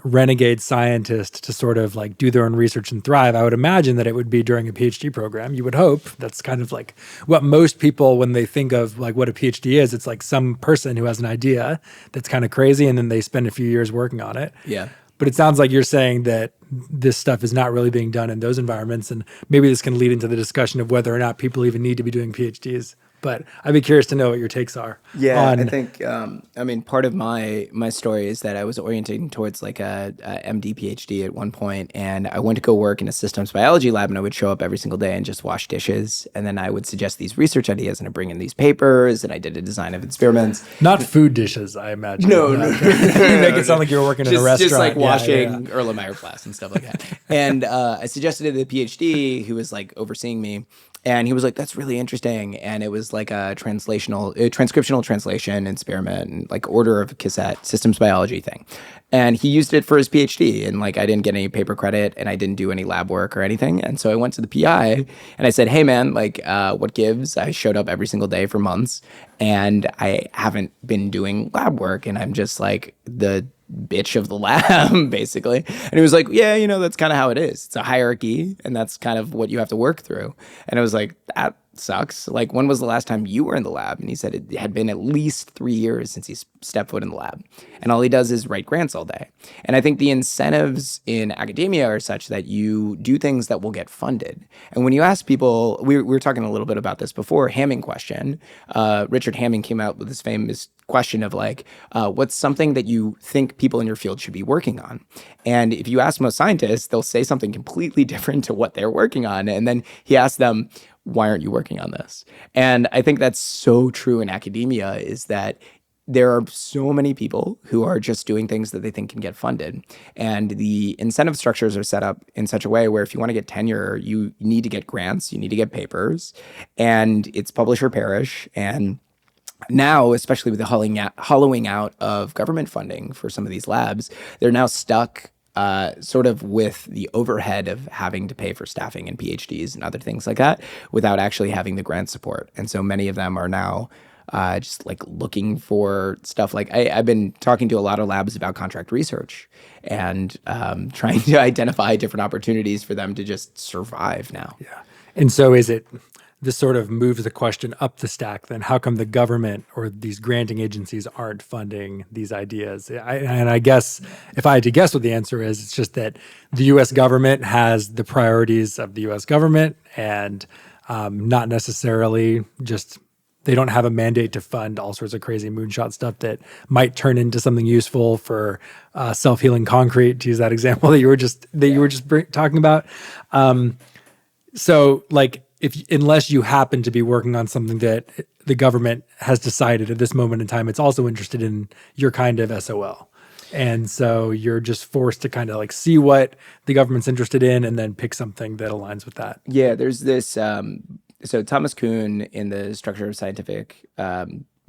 renegade scientist to sort of like do their own research and thrive, I would imagine that it would be during a PhD program. You would hope. That's kind of like what most people, when they think of like what a PhD is, it's like some person who has an idea that's kind of crazy and then they spend a few years working on it. Yeah. But it sounds like you're saying that this stuff is not really being done in those environments. And maybe this can lead into the discussion of whether or not people even need to be doing PhDs. But I'd be curious to know what your takes are. Yeah, I think, part of my story is that I was orienting towards like a MD PhD at one point, and I went to go work in a systems biology lab, and I would show up every single day and just wash dishes. And then I would suggest these research ideas, and I'd bring in these papers, and I did a design of experiments. Not food dishes, I imagine. No. You make it sound like you were working in a restaurant. Just like washing Erlenmeyer glass and stuff like that. And I suggested it to the PhD who was like overseeing me. And he was like, that's really interesting. And it was like a transcriptional translation experiment and like order of cassette systems biology thing. And he used it for his PhD. And like, I didn't get any paper credit and I didn't do any lab work or anything. And so I went to the PI and I said, hey man, like what gives? I showed up every single day for months and I haven't been doing lab work. And I'm just like the bitch of the lab, basically. And he was like, yeah, that's kind of how it is. It's a hierarchy, and that's kind of what you have to work through. And I was like, that sucks. Like, when was the last time you were in the lab? And he said it had been at least 3 years since he stepped foot in the lab. And all he does is write grants all day. And I think the incentives in academia are such that you do things that will get funded. And when you ask people, we were talking a little bit about this before, Hamming question. Richard Hamming came out with this famous question of like, what's something that you think people in your field should be working on? And if you ask most scientists, they'll say something completely different to what they're working on. And then he asked them, why aren't you working on this? And I think that's so true in academia, is that there are so many people who are just doing things that they think can get funded. And the incentive structures are set up in such a way where if you want to get tenure, you need to get grants, you need to get papers, and it's publish or perish. And now, especially with the hollowing out of government funding for some of these labs, they're now stuck sort of with the overhead of having to pay for staffing and PhDs and other things like that without actually having the grant support. And so many of them are now just like looking for stuff. Like I've been talking to a lot of labs about contract research and trying to identify different opportunities for them to just survive now. Yeah. And so is it, this sort of moves the question up the stack. Then how come the government or these granting agencies aren't funding these ideas? And I guess if I had to guess what the answer is, it's just that the U.S. government has the priorities of the U.S. government, and not necessarily just they don't have a mandate to fund all sorts of crazy moonshot stuff that might turn into something useful for self-healing concrete, to use that example that you were just talking about. So like, unless you happen to be working on something that the government has decided at this moment in time, it's also interested in your kind of SOL. And so you're just forced to kind of like see what the government's interested in and then pick something that aligns with that. Yeah, there's this, so Thomas Kuhn in the Structure of Scientific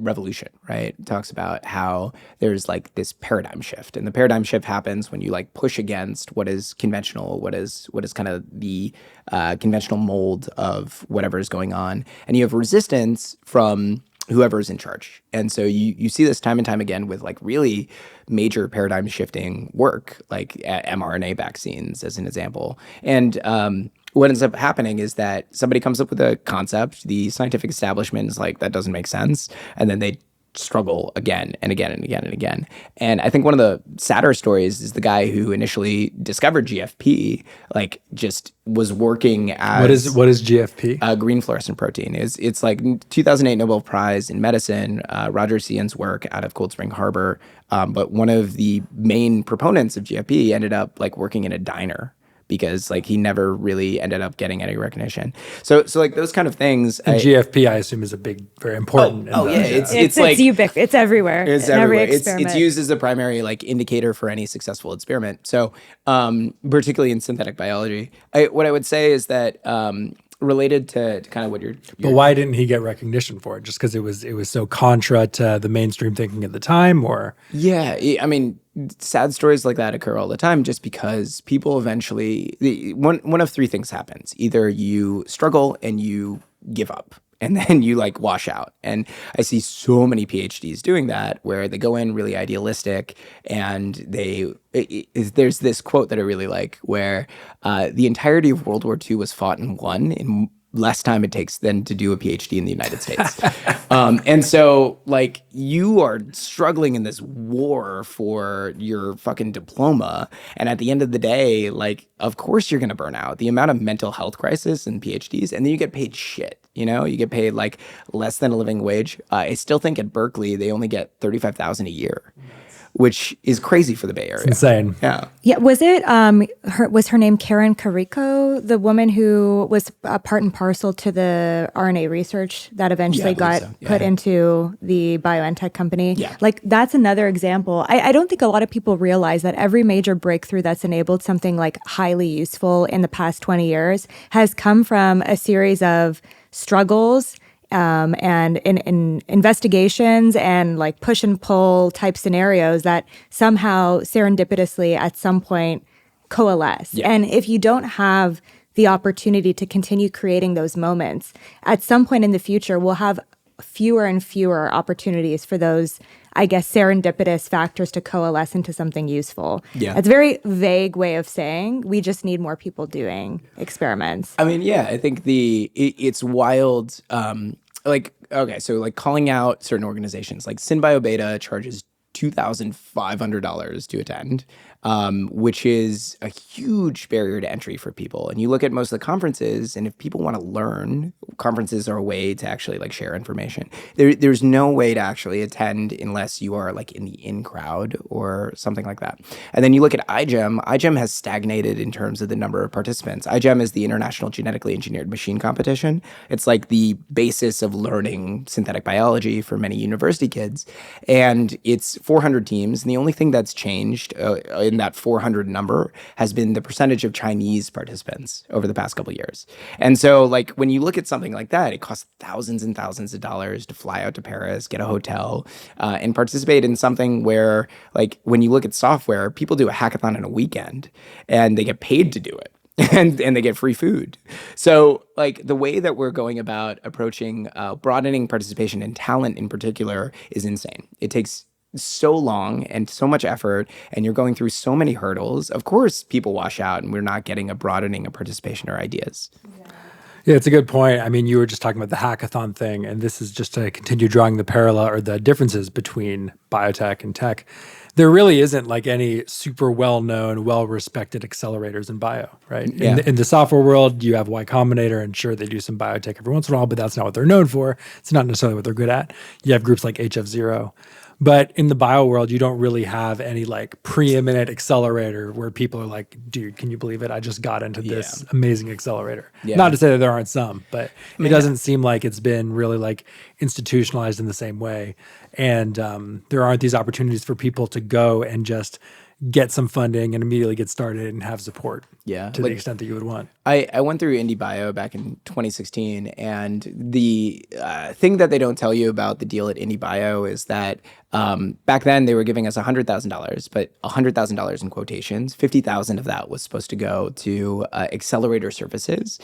Revolution, right, talks about how there's like this paradigm shift, and the paradigm shift happens when you like push against what is conventional, what is kind of the conventional mold of whatever is going on, and you have resistance from whoever's in charge. And so you see this time and time again with like really major paradigm shifting work, like mRNA vaccines as an example. And what ends up happening is that somebody comes up with a concept, the scientific establishment is like, that doesn't make sense. And then they struggle again and again and again and again. And I think one of the sadder stories is the guy who initially discovered GFP, like just was working as... What is GFP? Green fluorescent protein. It's like 2008 Nobel Prize in Medicine, Roger Cian's work out of Cold Spring Harbor. But one of the main proponents of GFP ended up like working in a diner, because like he never really ended up getting any recognition. So like those kind of things. And GFP, I assume, is a big, very important. Oh yeah, it's like ubiquitous. It's everywhere. It's in everywhere. Every experiment. It's used as a primary like indicator for any successful experiment. So particularly in synthetic biology, what I would say is that related to kind of what you're. But why didn't he get recognition for it? Just because it was so contra to the mainstream thinking at the time, or? Yeah, I mean, sad stories like that occur all the time, just because people eventually, one of three things happens. Either you struggle and you give up, and then you like wash out. And I see so many PhDs doing that, where they go in really idealistic, and there's this quote that I really like, where the entirety of World War II was fought and won in less time it takes than to do a PhD in the United States. And so like you are struggling in this war for your fucking diploma. And at the end of the day, like, of course you're going to burn out. The amount of mental health crisis and PhDs, and then you get paid shit. You know, you get paid like less than a living wage. I still think at Berkeley, they only get $35,000 a year, which is crazy for the Bay Area. It's insane. Yeah. Yeah. Was it, was her name Karen Carrico, the woman who was part and parcel to the RNA research that eventually got put into the BioNTech company? Yeah. Like, that's another example. I don't think a lot of people realize that every major breakthrough that's enabled something like highly useful in the past 20 years has come from a series of struggles and in investigations and like push and pull type scenarios that somehow serendipitously at some point coalesce. Yeah. And if you don't have the opportunity to continue creating those moments, at some point in the future, we'll have fewer and fewer opportunities for those, I guess, serendipitous factors to coalesce into something useful. Yeah. It's a very vague way of saying we just need more people doing experiments. I mean, yeah, I think it's wild. Like, okay, so like calling out certain organizations, like SynBioBeta charges $2,500 to attend, which is a huge barrier to entry for people. And you look at most of the conferences, and if people want to learn, conferences are a way to actually like share information. There's no way to actually attend unless you are like in the in crowd or something like that. And then you look at iGEM. iGEM has stagnated in terms of the number of participants. iGEM is the International Genetically Engineered Machine Competition. It's like the basis of learning synthetic biology for many university kids. And it's 400 teams. And the only thing that's changed in that 400 number has been the percentage of Chinese participants over the past couple of years. And so like when you look at something like that, it costs thousands and thousands of dollars to fly out to Paris, get a hotel, and participate in something where like when you look at software, people do a hackathon in a weekend and they get paid to do it. And they get free food. So like the way that we're going about approaching broadening participation and talent in particular is insane. It takes so long and so much effort, and you're going through so many hurdles. Of course, people wash out and we're not getting a broadening of participation or ideas. Yeah, it's a good point. I mean, you were just talking about the hackathon thing, and this is just to continue drawing the parallel or the differences between biotech and tech. There really isn't like any super well-known, well-respected accelerators in bio, right? Yeah. In the software world, you have Y Combinator, and sure, they do some biotech every once in a while, but that's not what they're known for. It's not necessarily what they're good at. You have groups like HF0. But in the bio world, you don't really have any like preeminent accelerator where people are like, dude, can you believe it? I just got into this amazing accelerator. Yeah. Not to say that there aren't some, but it doesn't seem like it's been really like institutionalized in the same way. And there aren't these opportunities for people to go and just get some funding and immediately get started and have support to the extent that you would want. I went through Indie Bio back in 2016, and the thing that they don't tell you about the deal at Indie Bio is that back then they were giving us $100,000, but $100,000 in quotations, 50,000 of that was supposed to go to accelerator services,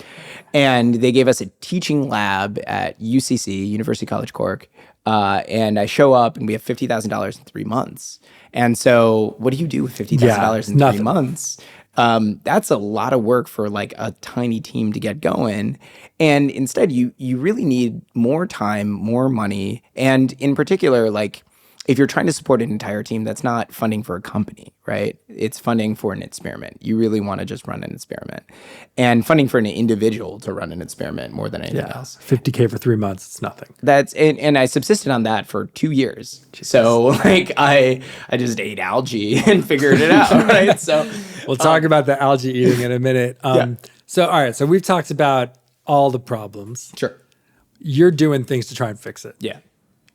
and they gave us a teaching lab at UCC, University College Cork, and I show up and we have $50,000 in 3 months. And so what do you do with $50,000 in 3 months? That's a lot of work for like a tiny team to get going. And instead you really need more time, more money. And in particular, like if you're trying to support an entire team, that's not funding for a company, right? It's funding for an experiment. You really want to just run an experiment, and funding for an individual to run an experiment more than anything else. $50K for 3 months, it's nothing. That's and I subsisted on that for 2 years. Jesus. So like I just ate algae and figured it out, right? So we'll talk about the algae eating in a minute. So all right, so we've talked about all the problems. Sure. You're doing things to try and fix it. Yeah.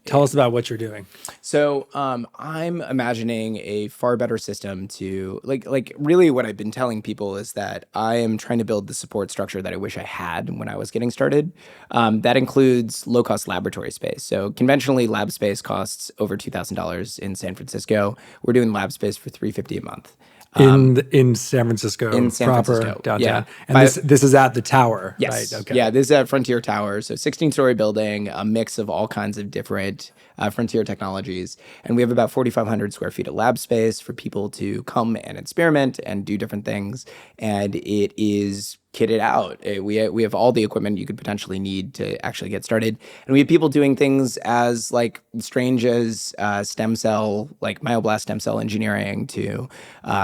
Tell us about what you're doing. So I'm imagining a far better system to like really what I've been telling people is that I am trying to build the support structure that I wish I had when I was getting started. That includes low-cost laboratory space. So conventionally, lab space costs over $2,000 in San Francisco. We're doing lab space for $350 a month. In San Francisco, proper downtown. Yeah. And this is at the tower, yes. right? Okay. Yeah, this is at Frontier Tower. So 16-story building, a mix of all kinds of different frontier technologies. And we have about 4,500 square feet of lab space for people to come and experiment and do different things. And it is kitted out. We have all the equipment you could potentially need to actually get started. And we have people doing things as like strange as stem cell, like myoblast stem cell engineering to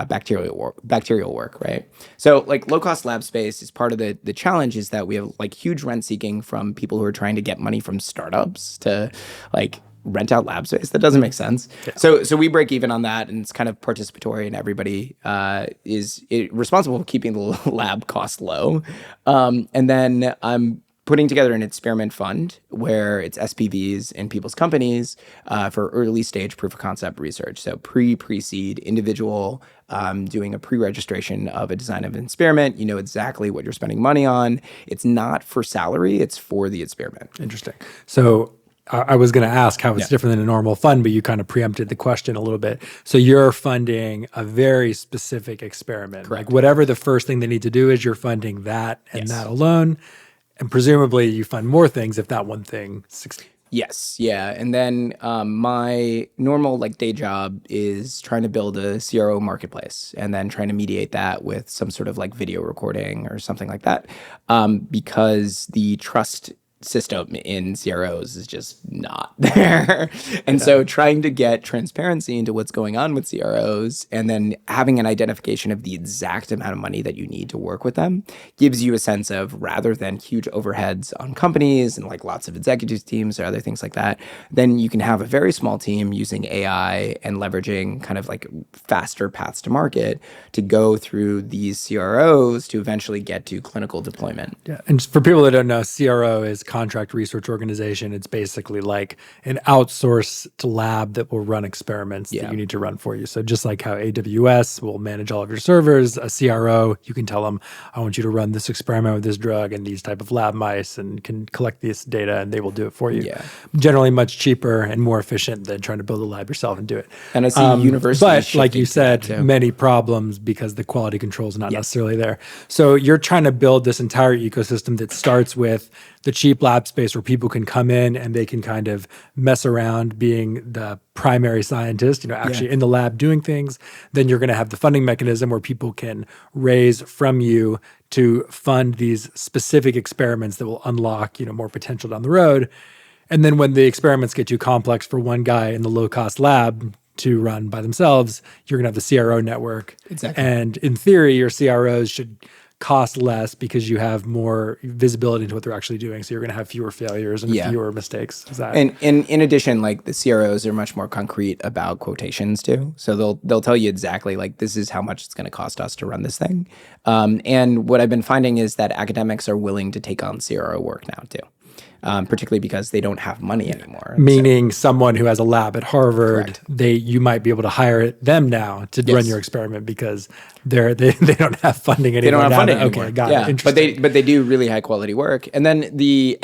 bacterial work, right? So like low-cost lab space is part of the challenge is that we have like huge rent seeking from people who are trying to get money from startups to like rent out lab space. That doesn't make sense. Yeah. So we break even on that, and it's kind of participatory, and everybody is responsible for keeping the lab cost low. And then I'm putting together an experiment fund where it's SPVs in people's companies for early stage proof of concept research. So pre-seed individual doing a pre-registration of a design of an experiment. You know exactly what you're spending money on. It's not for salary, it's for the experiment. Interesting. So I was going to ask how it's different than a normal fund, but you kind of preempted the question a little bit. So you're funding a very specific experiment. Correct. Like whatever the first thing they need to do is, you're funding that and that alone. And presumably you fund more things if that one thing succeeds. Yes, yeah. And then my normal like day job is trying to build a CRO marketplace and then trying to mediate that with some sort of like video recording or something like that, because the trust system in CROs is just not there. And so trying to get transparency into what's going on with CROs and then having an identification of the exact amount of money that you need to work with them gives you a sense of, rather than huge overheads on companies and like lots of executive teams or other things like that, then you can have a very small team using AI and leveraging kind of like faster paths to market to go through these CROs to eventually get to clinical deployment. Yeah. And for people that don't know, CRO is contract research organization. It's basically like an outsourced lab that will run experiments that you need to run for you. So just like how AWS will manage all of your servers, a CRO, you can tell them, I want you to run this experiment with this drug and these type of lab mice, and can collect this data, and they will do it for you. Yeah. Generally much cheaper and more efficient than trying to build a lab yourself and do it. And I see universities but like you said, many problems because the quality control is not necessarily there. So you're trying to build this entire ecosystem that starts with the cheap lab space where people can come in and they can kind of mess around being the primary scientist, actually in the lab doing things. Then you're going to have the funding mechanism where people can raise from you to fund these specific experiments that will unlock, more potential down the road. And then when the experiments get too complex for one guy in the low-cost lab to run by themselves, you're going to have the CRO network. Exactly. And in theory, your CROs should cost less because you have more visibility into what they're actually doing. So you're going to have fewer failures and fewer mistakes. Is that? And in addition, like the CROs are much more concrete about quotations too. So they'll tell you exactly like this is how much it's going to cost us to run this thing. And what I've been finding is that academics are willing to take on CRO work now too. Particularly because they don't have money anymore. Meaning someone who has a lab at Harvard, you might be able to hire them now to run your experiment because they don't have funding anymore. They don't have funding anymore. Okay, got it. Interesting. But they do really high quality work. And then the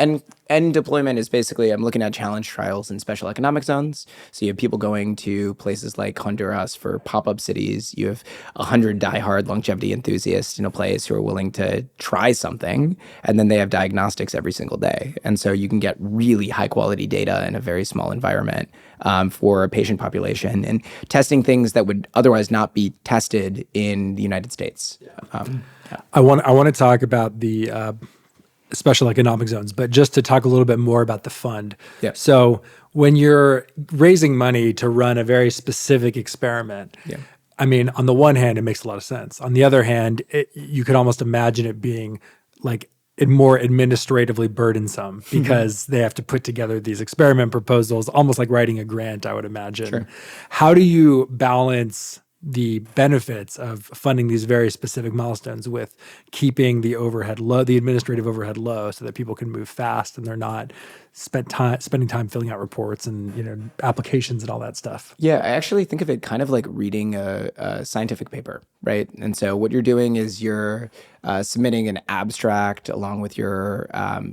end deployment is basically I'm looking at challenge trials in special economic zones. So you have people going to places like Honduras for pop-up cities. You have 100 diehard longevity enthusiasts in a place who are willing to try something, and then they have diagnostics every single day. And so you can get really high quality data in a very small environment for a patient population and testing things that would otherwise not be tested in the United States. I want to talk about the special economic zones, but just to talk a little bit more about the fund. Yeah. So when you're raising money to run a very specific experiment, I mean, on the one hand, it makes a lot of sense. On the other hand, you could almost imagine it being like more administratively burdensome because they have to put together these experiment proposals, almost like writing a grant, I would imagine. Sure. How do you balance the benefits of funding these very specific milestones with keeping the overhead low, the administrative overhead low, so that people can move fast and they're not spending time filling out reports and applications and all that stuff? Yeah, I actually think of it kind of like reading a scientific paper, right? And so what you're doing is you're submitting an abstract along with your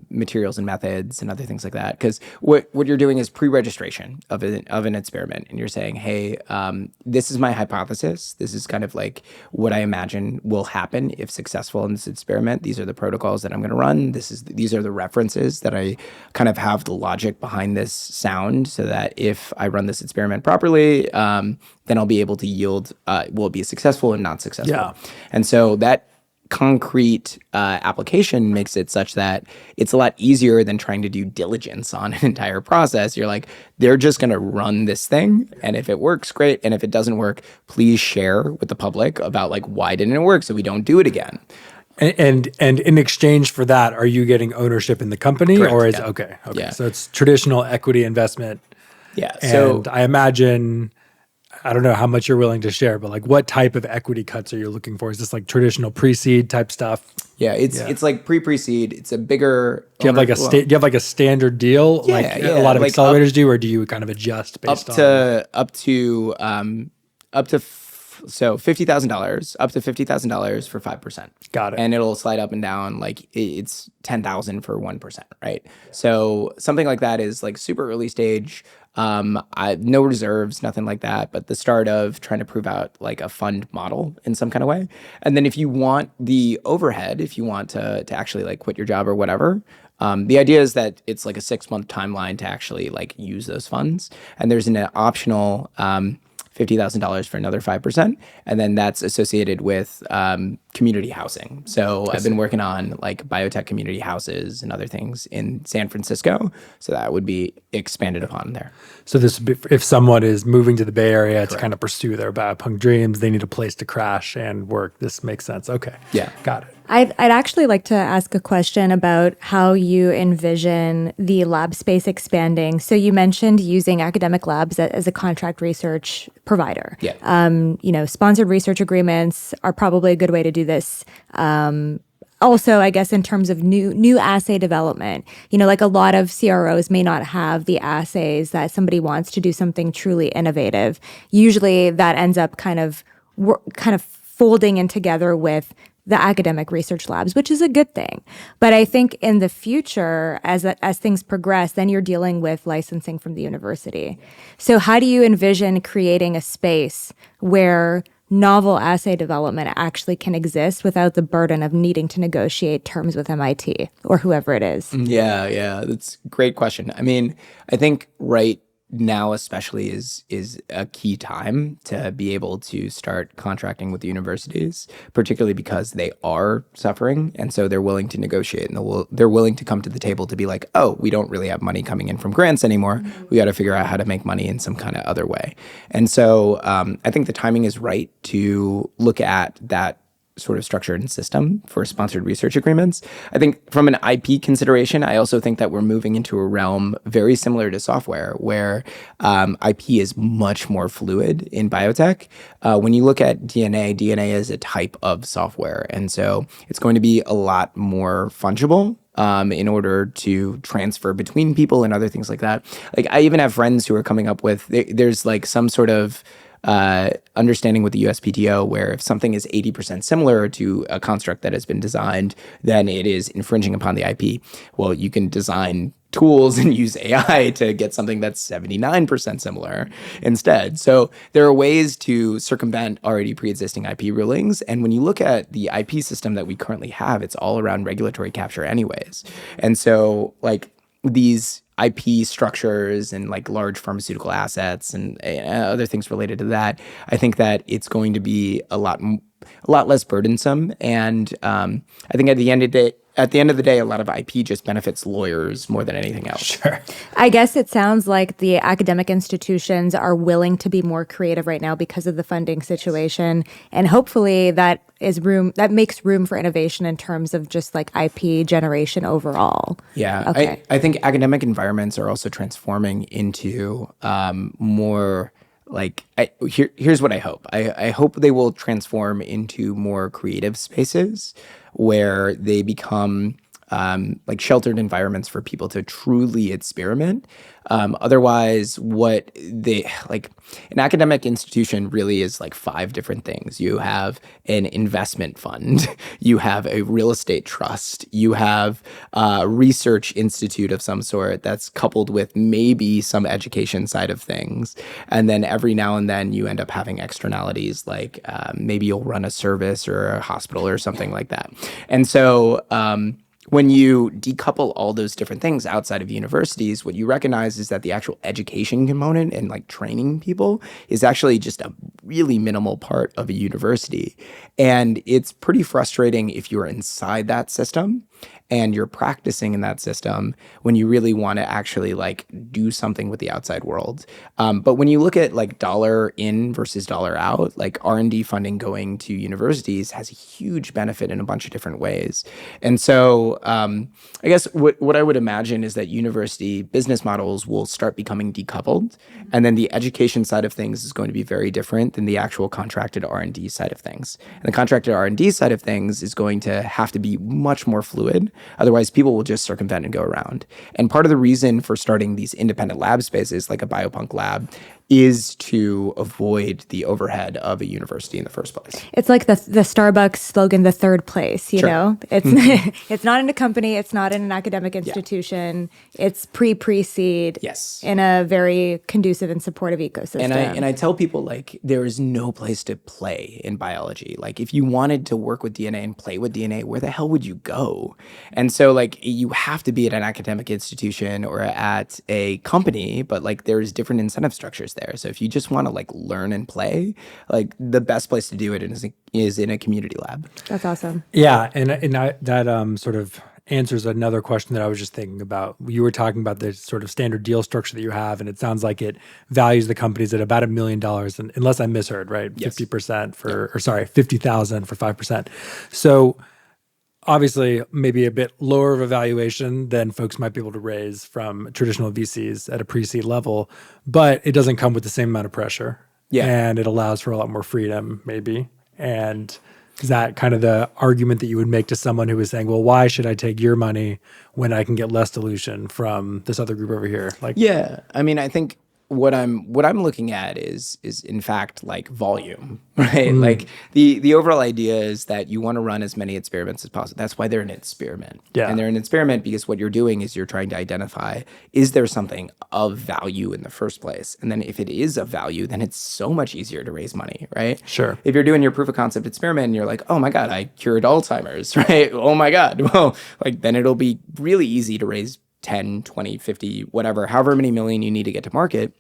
materials and methods and other things like that. Because what you're doing is pre-registration of an experiment, and you're saying, hey, this is my hypothesis. This is kind of like what I imagine will happen if successful in this experiment. These are the protocols that I'm going to run. These are the references that I kind of have the logic behind this sound, so that if I run this experiment properly, then I'll be able to yield, will it be successful and not successful? Yeah. And so that concrete application makes it such that it's a lot easier than trying to do diligence on an entire process. You're like, they're just going to run this thing, and if it works, great. And if it doesn't work, please share with the public about like why didn't it work so we don't do it again. And in exchange for that, are you getting ownership in the company? Correct, or is yeah. Okay. Yeah. So it's traditional equity investment. Yeah. And I imagine, I don't know how much you're willing to share, but like what type of equity cuts are you looking for? Is this like traditional pre-seed type stuff? Yeah, it's like pre-seed. It's a bigger. Do you have like a standard deal, a lot of like accelerators do, or do you kind of adjust based on up to $50,000, up to $50,000 for 5%. Got it. And it'll slide up and down. Like it's 10,000 for 1%, right? So something like that is like super early stage. No reserves, nothing like that, but the start of trying to prove out like a fund model in some kind of way. And then if you want the overhead, if you want to actually like quit your job or whatever, the idea is that it's like a 6-month timeline to actually like use those funds. And there's an optional $50,000 for another 5%. And then that's associated with community housing. So I've been working on like biotech community houses and other things in San Francisco. So that would be expanded upon there. So this, if someone is moving to the Bay Area to kind of pursue their biopunk dreams, they need a place to crash and work. This makes sense. Okay. Yeah. Got it. I'd actually like to ask a question about how you envision the lab space expanding. So you mentioned using academic labs as a contract research provider. Yeah. Sponsored research agreements are probably a good way to do this. Also, I guess in terms of new assay development, like a lot of CROs may not have the assays that somebody wants to do something truly innovative. Usually that ends up kind of folding in together with the academic research labs, which is a good thing. But I think in the future, as things progress, then you're dealing with licensing from the university. So how do you envision creating a space where novel assay development actually can exist without the burden of needing to negotiate terms with MIT or whoever it is? Yeah, that's a great question. I mean, I think right now especially is a key time to be able to start contracting with the universities, particularly because they are suffering, and so they're willing to negotiate, and they're willing to come to the table to be like, oh, we don't really have money coming in from grants anymore. We got to figure out how to make money in some kind of other way. And so I think the timing is right to look at that sort of structure and system for sponsored research agreements. I think from an IP consideration, I also think that we're moving into a realm very similar to software where IP is much more fluid in biotech. When you look at DNA is a type of software. And so it's going to be a lot more fungible in order to transfer between people and other things like that. Like I even have friends who are coming up with, there's like some sort of understanding with the USPTO where if something is 80% similar to a construct that has been designed, then it is infringing upon the IP. Well, you can design tools and use AI to get something that's 79% similar instead. So there are ways to circumvent already pre-existing IP rulings. And when you look at the IP system that we currently have, it's all around regulatory capture anyways. And so like these IP structures and like large pharmaceutical assets and other things related to that, I think that it's going to be a lot less burdensome. And I think at the end of the day, a lot of IP just benefits lawyers more than anything else. Sure. I guess it sounds like the academic institutions are willing to be more creative right now because of the funding situation. And hopefully that makes room for innovation in terms of just like IP generation overall. Yeah. Okay. I think academic environments are also transforming into more like, here's what I hope. I hope they will transform into more creative spaces where they become like sheltered environments for people to truly experiment. Otherwise, what they like an academic institution really is like 5 different things. You have an investment fund, you have a real estate trust, you have a research institute of some sort that's coupled with maybe some education side of things. And then every now and then you end up having externalities like maybe you'll run a service or a hospital or something like that. And so when you decouple all those different things outside of universities, what you recognize is that the actual education component and like training people is actually just a really minimal part of a university. And it's pretty frustrating if you're inside that system and you're practicing in that system when you really want to actually like do something with the outside world. But when you look at like dollar in versus dollar out, like R&D funding going to universities has a huge benefit in a bunch of different ways. And so I guess what I would imagine is that university business models will start becoming decoupled. And then the education side of things is going to be very different than the actual contracted R&D side of things. And the contracted R&D side of things is going to have to be much more fluid. Otherwise, people will just circumvent and go around. And part of the reason for starting these independent lab spaces like a BioPunk lab is to avoid the overhead of a university in the first place. It's like the Starbucks slogan, the third place, you Sure. know? It's it's not in a company, it's not in an academic institution. Yeah. It's pre-seed Yes. in a very conducive and supportive ecosystem. And I tell people like there is no place to play in biology. Like if you wanted to work with DNA and play with DNA, where the hell would you go? And so like you have to be at an academic institution or at a company, but like there's different incentive structures there. So if you just want to like learn and play, like the best place to do it is in a community lab. That's awesome. Yeah, and that sort of answers another question that I was just thinking about. You were talking about the sort of standard deal structure that you have, and it sounds like it values the companies at about $1 million, and unless I misheard, right? Yes. 50% for, or sorry, 50,000 for 5%. So obviously, maybe a bit lower of a valuation than folks might be able to raise from traditional VCs at a pre-seed level, but it doesn't come with the same amount of pressure. Yeah. And it allows for a lot more freedom, maybe. And is that kind of the argument that you would make to someone who is saying, well, why should I take your money when I can get less dilution from this other group over here? Like, yeah, I mean, I think what I'm looking at is in fact like volume, right? Like the overall idea is that you want to run as many experiments as possible. That's why they're an experiment. Yeah. And they're an experiment because what you're doing is you're trying to identify, is there something of value in the first place? And then if it is of value, then it's so much easier to raise money, right? Sure. If you're doing your proof of concept experiment and you're like, oh my God, I cured Alzheimer's, right? Oh my God. Well, like then it'll be really easy to raise 10, 20, 50, whatever, however many million you need to get to market,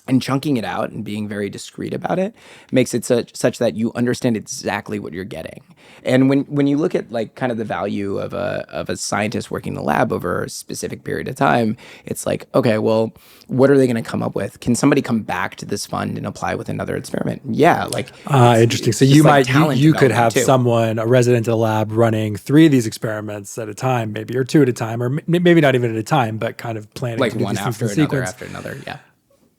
and chunking it out and being very discreet about it makes it such that you understand exactly what you're getting. And when you look at like kind of the value of a scientist working in the lab over a specific period of time, it's like, okay, well, what are they going to come up with? Can somebody come back to this fund and apply with another experiment? Yeah, like interesting. So you might you could have someone, a resident of the lab, running 3 of these experiments at a time, maybe, or 2 at a time, or maybe not even at a time, but kind of planning like to do one these after things in another sequence. after another. Yeah.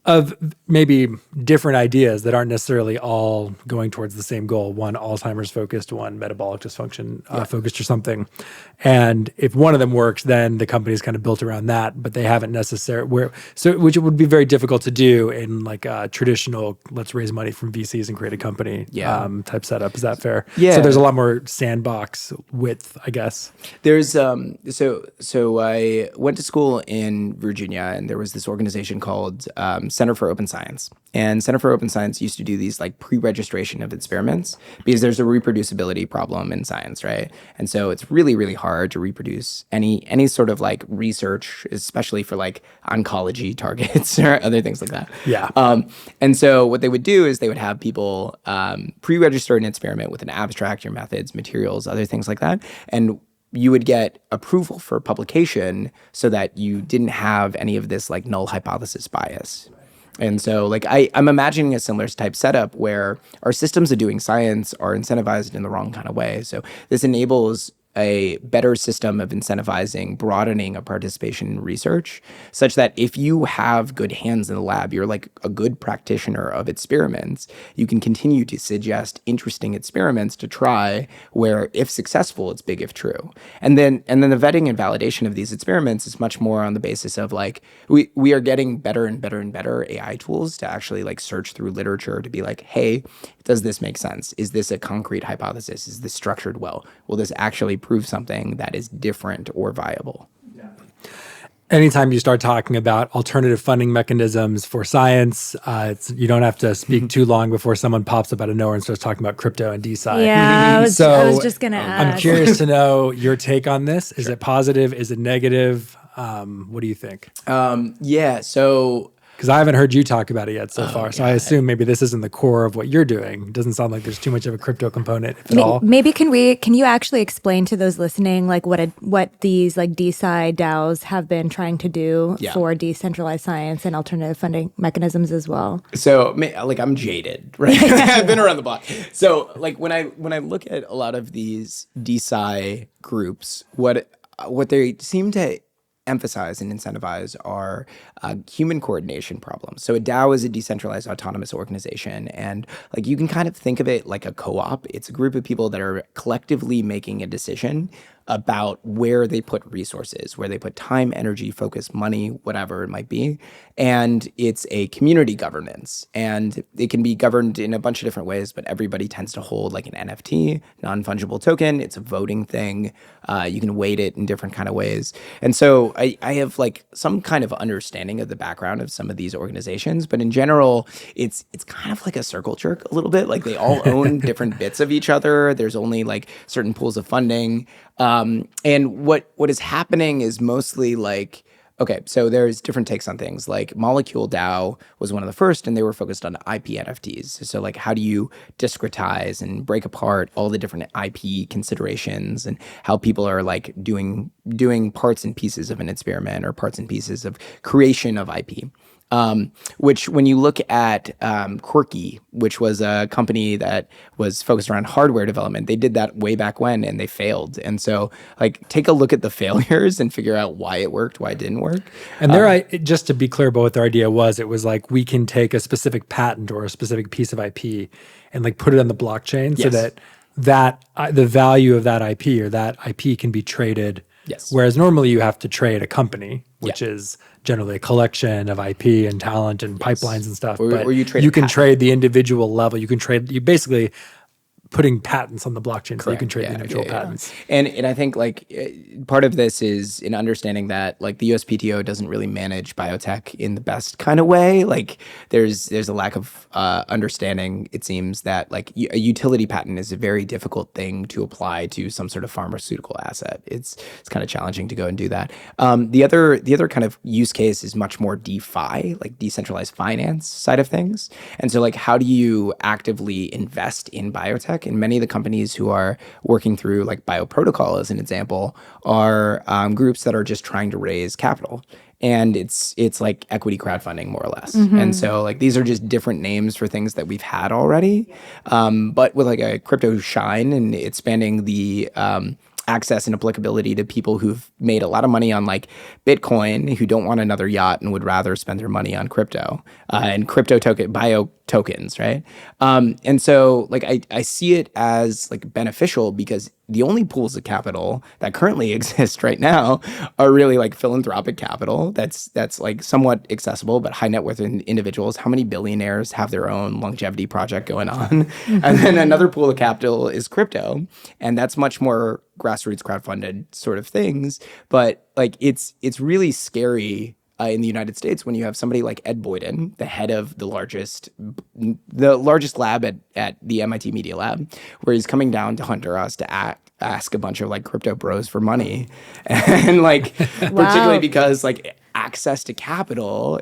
Of maybe different ideas that aren't necessarily all going towards the same goal. One Alzheimer's focused, one metabolic dysfunction focused or something. And if one of them works, then the company's kind of built around that, but they haven't necessarily which it would be very difficult to do in like a traditional, let's raise money from VCs and create a company type setup. Is that fair? Yeah. So there's a lot more sandbox width, I guess. There's so I went to school in Virginia, and there was this organization called Center for Open Science. And Center for Open Science used to do these like pre-registration of experiments because there's a reproducibility problem in science, right? And so it's really, really hard to reproduce any sort of like research, especially for like oncology targets or other things like that. Yeah. And so what they would do is they would have people pre-register an experiment with an abstract, your methods, materials, other things like that. And you would get approval for publication so that you didn't have any of this like null hypothesis bias. And so like I'm imagining a similar type setup where our systems of doing science are incentivized in the wrong kind of way. So this enables a better system of incentivizing broadening of participation in research, such that if you have good hands in the lab, you're like a good practitioner of experiments, you can continue to suggest interesting experiments to try where, if successful, it's big if true. And then the vetting and validation of these experiments is much more on the basis of like, we are getting better and better and better AI tools to actually like search through literature to be like, hey, does this make sense? Is this a concrete hypothesis? Is this structured well? Will this actually prove something that is different or viable? Anytime you start talking about alternative funding mechanisms for science, you don't have to speak too long before someone pops up out of nowhere and starts talking about crypto and DeSci. Yeah, I was just going to ask. I'm curious to know your take on this. Is it positive? Is it negative? What do you think? So... Because I haven't heard you talk about it yet so far. So I assume maybe this isn't the core of what you're doing. It doesn't sound like there's too much of a crypto component, if at all. Maybe can you actually explain to those listening like what these like DeSci DAOs have been trying to do for decentralized science and alternative funding mechanisms as well? So like I'm jaded, right? I've been around the block. So like when I look at a lot of these DeSci groups, what they seem to emphasize and incentivize are human coordination problems. So a DAO is a decentralized autonomous organization, and like you can kind of think of it like a co-op. It's a group of people that are collectively making a decision about where they put resources, where they put time, energy, focus, money, whatever it might be. And it's a community governance. And it can be governed in a bunch of different ways, but everybody tends to hold like an NFT, non-fungible token. It's a voting thing. You can weight it in different kind of ways. And so I have like some kind of understanding of the background of some of these organizations, but in general, it's kind of like a circle jerk a little bit. Like they all own different bits of each other. There's only like certain pools of funding. And what is happening is mostly like, okay, so there's different takes on things. Like Molecule DAO was one of the first, and they were focused on IP NFTs. So like, how do you discretize and break apart all the different IP considerations and how people are like doing parts and pieces of an experiment or parts and pieces of creation of IP. Which when you look at Quirky, which was a company that was focused around hardware development, they did that way back when and they failed. And so like take a look at the failures and figure out why it worked, why it didn't work. And just to be clear about what their idea was, it was like we can take a specific patent or a specific piece of IP and like put it on the blockchain so that the value of that IP or that IP can be traded. Yes. Whereas normally you have to trade a company, which is generally a collection of IP and talent and pipelines and stuff. Or you trade you can trade the individual level. You basically putting patents on the blockchain so you can trade the individual patents. And I think like part of this is in understanding that like the USPTO doesn't really manage biotech in the best kind of way. Like there's a lack of understanding, it seems, that like a utility patent is a very difficult thing to apply to some sort of pharmaceutical asset. It's kind of challenging to go and do that. The other kind of use case is much more DeFi, like decentralized finance side of things. And so like how do you actively invest in biotech? And many of the companies who are working through like bioprotocol as an example are groups that are just trying to raise capital. And it's like equity crowdfunding, more or less. And so like these are just different names for things that we've had already. But with like a crypto shine and expanding the access and applicability to people who've made a lot of money on like Bitcoin, who don't want another yacht and would rather spend their money on crypto and crypto token, bio tokens, right? And so like I see it as like beneficial because the only pools of capital that currently exist right now are really like philanthropic capital that's like somewhat accessible, but high net worth individuals. How many billionaires have their own longevity project going on? And then another pool of capital is crypto, and that's much more grassroots crowdfunded sort of things. But like it's really scary in the United States when you have somebody like Ed Boyden, the head of the largest lab at the MIT Media Lab, where he's coming down to Honduras to ask a bunch of like crypto bros for money. And like, particularly because like access to capital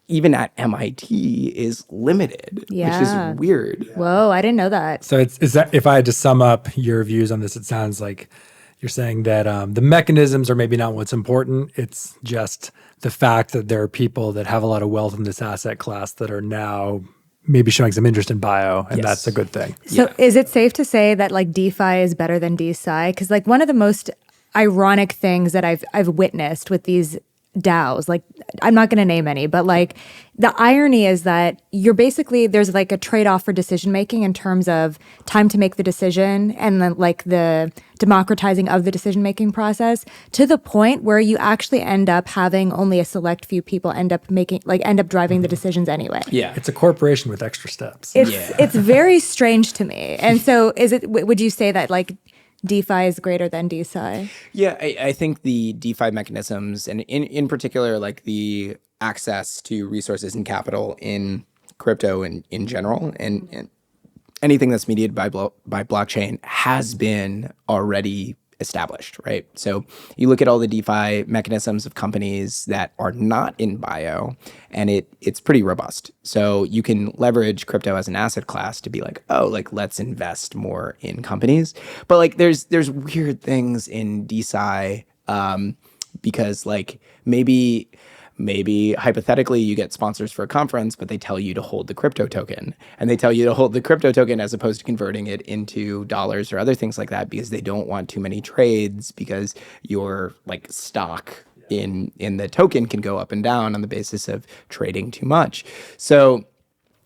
even at MIT is limited, which is weird. Whoa, I didn't know that. So is that, if I had to sum up your views on this, it sounds like you're saying that the mechanisms are maybe not what's important. It's just the fact that there are people that have a lot of wealth in this asset class that are now maybe showing some interest in bio, and that's a good thing. So is it safe to say that like DeFi is better than DeSci? Because like one of the most ironic things that I've witnessed with these DAOs, like I'm not going to name any, but like the irony is that there's like a trade-off for decision making in terms of time to make the decision and then like the democratizing of the decision making process, to the point where you actually end up having only a select few people end up driving the decisions anyway. Yeah, it's a corporation with extra steps. It's very strange to me. And so would you say that like DeFi is greater than DeSci? Yeah, I think the DeFi mechanisms, and in particular, like the access to resources and capital in crypto and in general, and anything that's mediated by blockchain has been already established, right? So you look at all the DeFi mechanisms of companies that are not in bio, and it's pretty robust. So you can leverage crypto as an asset class to be like, oh, like let's invest more in companies. But like there's weird things in DeSci because like maybe hypothetically you get sponsors for a conference, but they tell you to hold the crypto token, and they tell you to hold the crypto token as opposed to converting it into dollars or other things like that, because they don't want too many trades, because your like stock in the token can go up and down on the basis of trading too much. So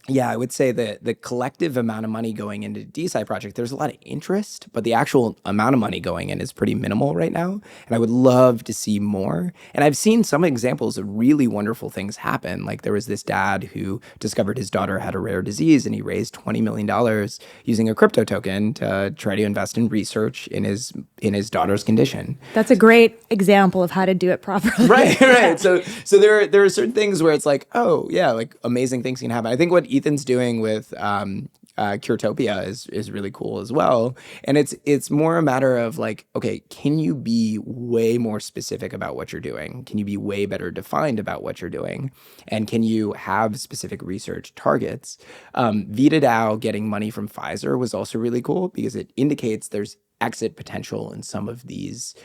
yeah, I would say that the collective amount of money going into DeSci project, there's a lot of interest, but the actual amount of money going in is pretty minimal right now. And I would love to see more. And I've seen some examples of really wonderful things happen. Like there was this dad who discovered his daughter had a rare disease, and he raised $20 million using a crypto token to try to invest in research in his daughter's condition. That's a great example of how to do it properly. Right. So there are certain things where it's like, oh yeah, like amazing things can happen. I think what Ethan's doing with Curetopia is really cool as well. And it's more a matter of like, okay, can you be way more specific about what you're doing? Can you be way better defined about what you're doing? And can you have specific research targets? VitaDAO getting money from Pfizer was also really cool because it indicates there's exit potential in some of these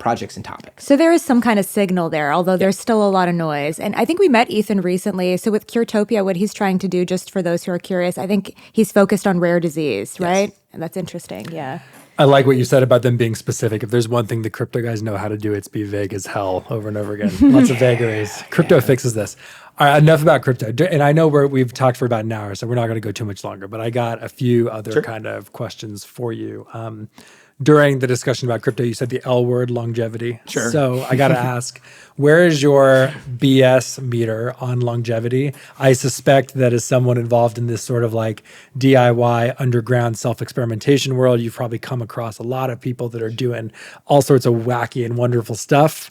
projects and topics. So there is some kind of signal there, although there's still a lot of noise. And I think we met Ethan recently. So with Curetopia, what he's trying to do, just for those who are curious, I think he's focused on rare disease, right? Yes. And that's interesting, yeah. I like what you said about them being specific. If there's one thing the crypto guys know how to do, it's be vague as hell over and over again. Lots of vagaries. Crypto fixes this. All right, enough about crypto. And I know we've talked for about an hour, so we're not going to go too much longer, but I got a few other kind of questions for you. during the discussion about crypto, you said the L word, longevity. Sure. So I got to ask, where is your BS meter on longevity? I suspect that as someone involved in this sort of like DIY underground self-experimentation world, you've probably come across a lot of people that are doing all sorts of wacky and wonderful stuff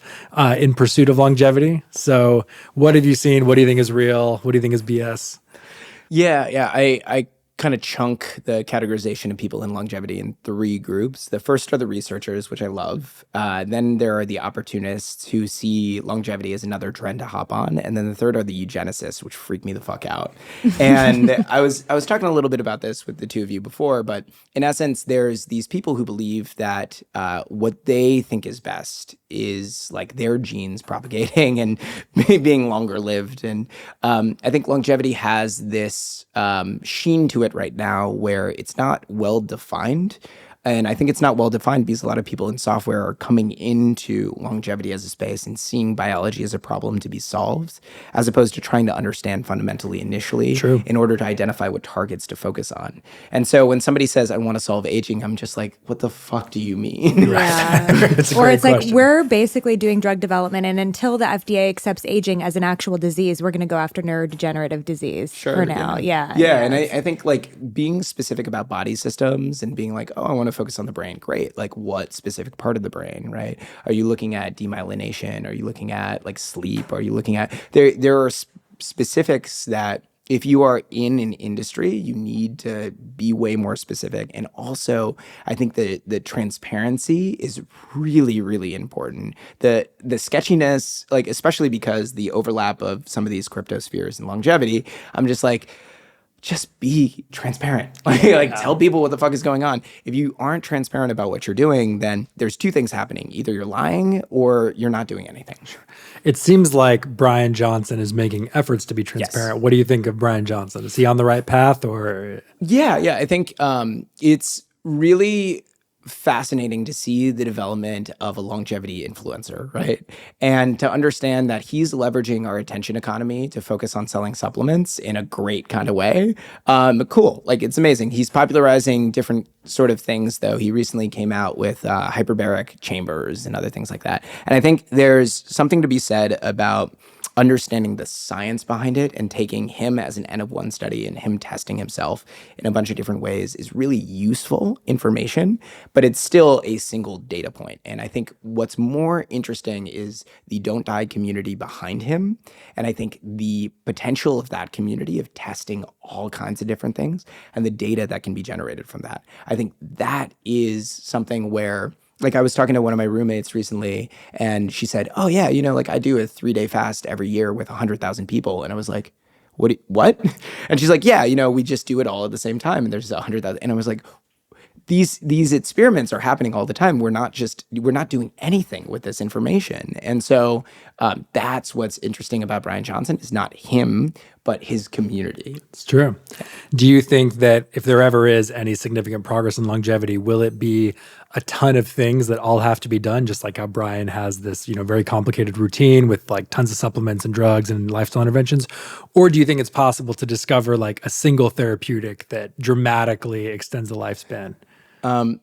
in pursuit of longevity. So what have you seen? What do you think is real? What do you think is BS? Yeah. I kind of chunk the categorization of people in longevity in three groups. The first are the researchers, which I love. Then there are the opportunists who see longevity as another trend to hop on. And then the third are the eugenicists, which freak me the fuck out. And I was talking a little bit about this with the two of you before, but in essence, there's these people who believe that what they think is best is like their genes propagating and being longer lived. And I think longevity has this sheen to it right now where it's not well defined. And I think it's not well defined because a lot of people in software are coming into longevity as a space and seeing biology as a problem to be solved, as opposed to trying to understand fundamentally initially in order to identify what targets to focus on. And so when somebody says, I want to solve aging, I'm just like, what the fuck do you mean? Yeah. Or it's like, we're basically doing drug development, and until the FDA accepts aging as an actual disease, we're going to go after neurodegenerative disease for now. Yeah. And I think like being specific about body systems and being like, oh, I want to focus on the brain. Great. Like what specific part of the brain, right? Are you looking at demyelination? Are you looking at like sleep? Are you looking at, there are specifics that if you are in an industry, you need to be way more specific. And also, I think the transparency is really, really important. The sketchiness, like especially because the overlap of some of these crypto spheres and longevity, I'm just like, just be transparent. Like tell people what the fuck is going on. If you aren't transparent about what you're doing, then there's two things happening. Either you're lying or you're not doing anything. It seems like Bryan Johnson is making efforts to be transparent. Yes. What do you think of Bryan Johnson? Is he on the right path or? Yeah. I think it's really fascinating to see the development of a longevity influencer, right? And to understand that he's leveraging our attention economy to focus on selling supplements in a great kind of way. Cool. Like it's amazing. He's popularizing different sort of things, though. He recently came out with hyperbaric chambers and other things like that. And I think there's something to be said about understanding the science behind it and taking him as an N of one study and him testing himself in a bunch of different ways is really useful information, but it's still a single data point. And I think what's more interesting is the Don't Die community behind him. And I think the potential of that community of testing all kinds of different things and the data that can be generated from that. I think that is something where, like I was talking to one of my roommates recently and she said, oh yeah, like I do a 3-day fast every year with 100,000 people. And I was like, what? And she's like, yeah, we just do it all at the same time. And there's 100,000. And I was like, these experiments are happening all the time. We're not doing anything with this information. And so that's what's interesting about Bryan Johnson is not him, but his community. It's true. Do you think that if there ever is any significant progress in longevity, will it be a ton of things that all have to be done, just like how Bryan has this, very complicated routine with like tons of supplements and drugs and lifestyle interventions? Or do you think it's possible to discover like a single therapeutic that dramatically extends the lifespan?